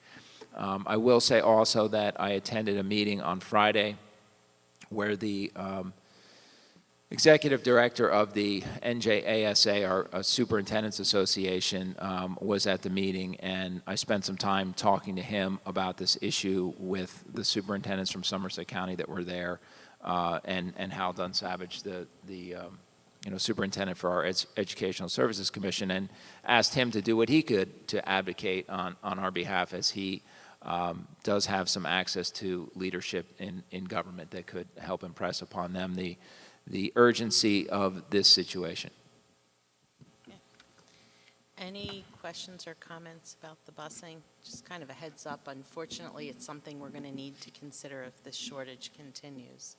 I will say also that I attended a meeting on Friday where the executive director of the NJASA, our Superintendent's Association, was at the meeting, and I spent some time talking to him about this issue with the superintendents from Somerset County that were there, and Hal Dunsavage, the superintendent for our Educational Services Commission, and asked him to do what he could to advocate on our behalf, as he does have some access to leadership in government that could help impress upon them the urgency of this situation. Any questions or comments about the busing? Just kind of a heads up. Unfortunately, it's something we're going to need to consider if this shortage continues.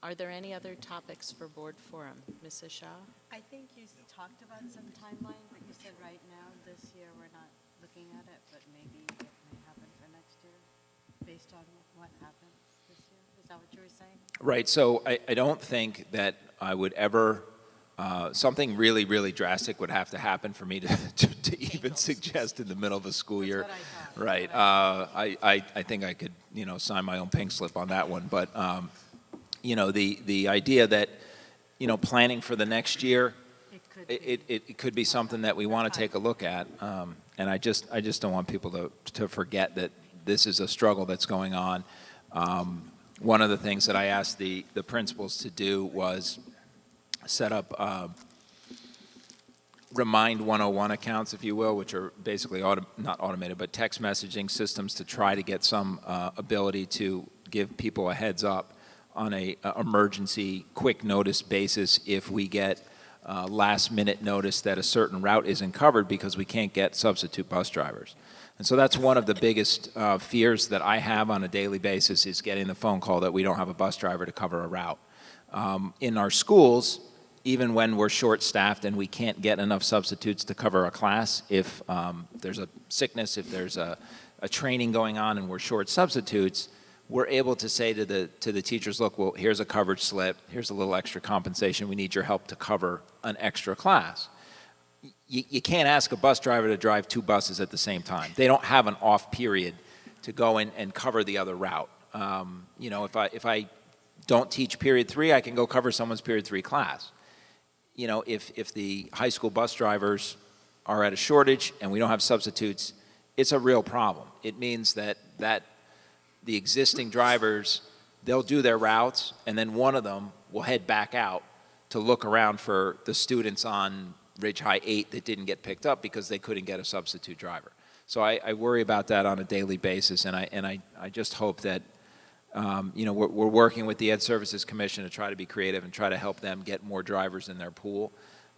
Are there any other topics for board forum? Mrs. Shaw? I think you talked about some timeline, but you said right now, this year, we're not looking at it, but maybe it may happen for next year, based on what happens this year. Is that what you were saying? Right, so I don't think that I would ever, something really, really drastic would have to happen for me to even suggest in the middle of a school year. Right, I think I could, sign my own pink slip on that one, but the idea that, planning for the next year, it could be something that we want to take a look at, and I just don't want people to forget that this is a struggle that's going on. One of the things that I asked the principals to do was set up Remind 101 accounts, if you will, which are basically not automated, but text messaging systems to try to get some ability to give people a heads up on a emergency quick notice basis if we get last minute notice that a certain route isn't covered because we can't get substitute bus drivers. And so that's one of the biggest fears that I have on a daily basis, is getting the phone call that we don't have a bus driver to cover a route. In our schools, even when we're short-staffed and we can't get enough substitutes to cover a class, if there's a sickness, if there's a training going on and we're short substitutes, we're able to say to the teachers, look, well, here's a coverage slip, here's a little extra compensation, we need your help to cover an extra class. You can't ask a bus driver to drive two buses at the same time. They don't have an off period to go in and cover the other route. If I don't teach period 3, I can go cover someone's period 3 class. If the high school bus drivers are at a shortage and we don't have substitutes, it's a real problem. It means that the existing drivers, they'll do their routes, and then one of them will head back out to look around for the students on Ridge High 8 that didn't get picked up because they couldn't get a substitute driver. So I worry about that on a daily basis, and I just hope that, we're working with the Ed Services Commission to try to be creative and try to help them get more drivers in their pool.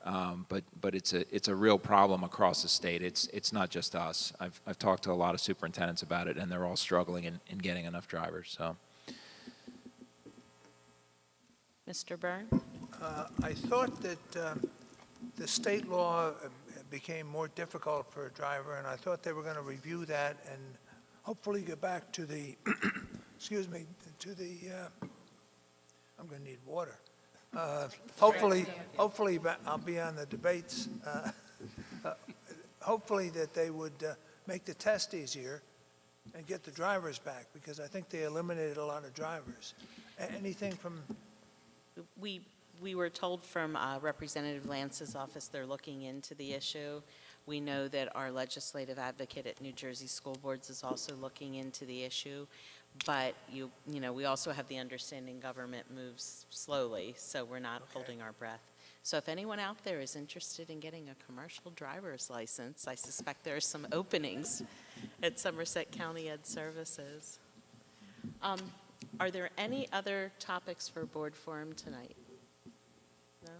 But it's a real problem across the state. It's not just us. I've talked to a lot of superintendents about it, and they're all struggling in getting enough drivers. So, Mr. Byrne? I thought that the state law became more difficult for a driver, and I thought they were going to review that and hopefully get back to the, excuse me, to the, I'm going to need water. Hopefully, I'll be on the debates. Hopefully that they would make the test easier and get the drivers back, because I think they eliminated a lot of drivers. Anything from... We were told from Representative Lance's office they're looking into the issue. We know that our legislative advocate at New Jersey School Boards is also looking into the issue. But, we also have the understanding government moves slowly, so we're not holding our breath. So if anyone out there is interested in getting a commercial driver's license, I suspect there are some openings at Somerset County Ed Services. Are there any other topics for board forum tonight? No?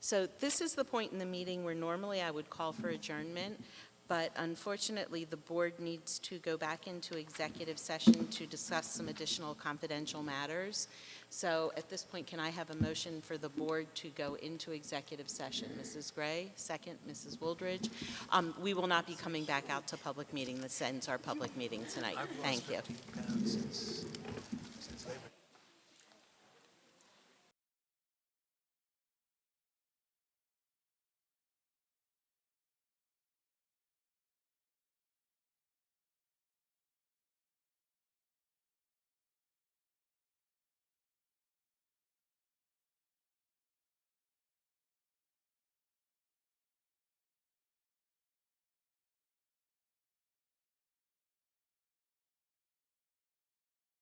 So this is the point in the meeting where normally I would call for adjournment, but unfortunately the board needs to go back into executive session to discuss some additional confidential matters. So at this point, can I have a motion for the board to go into executive session? Mrs. Gray, second. Mrs. Wooldridge. We will not be coming back out to public meeting. This ends our public meeting tonight. Thank you.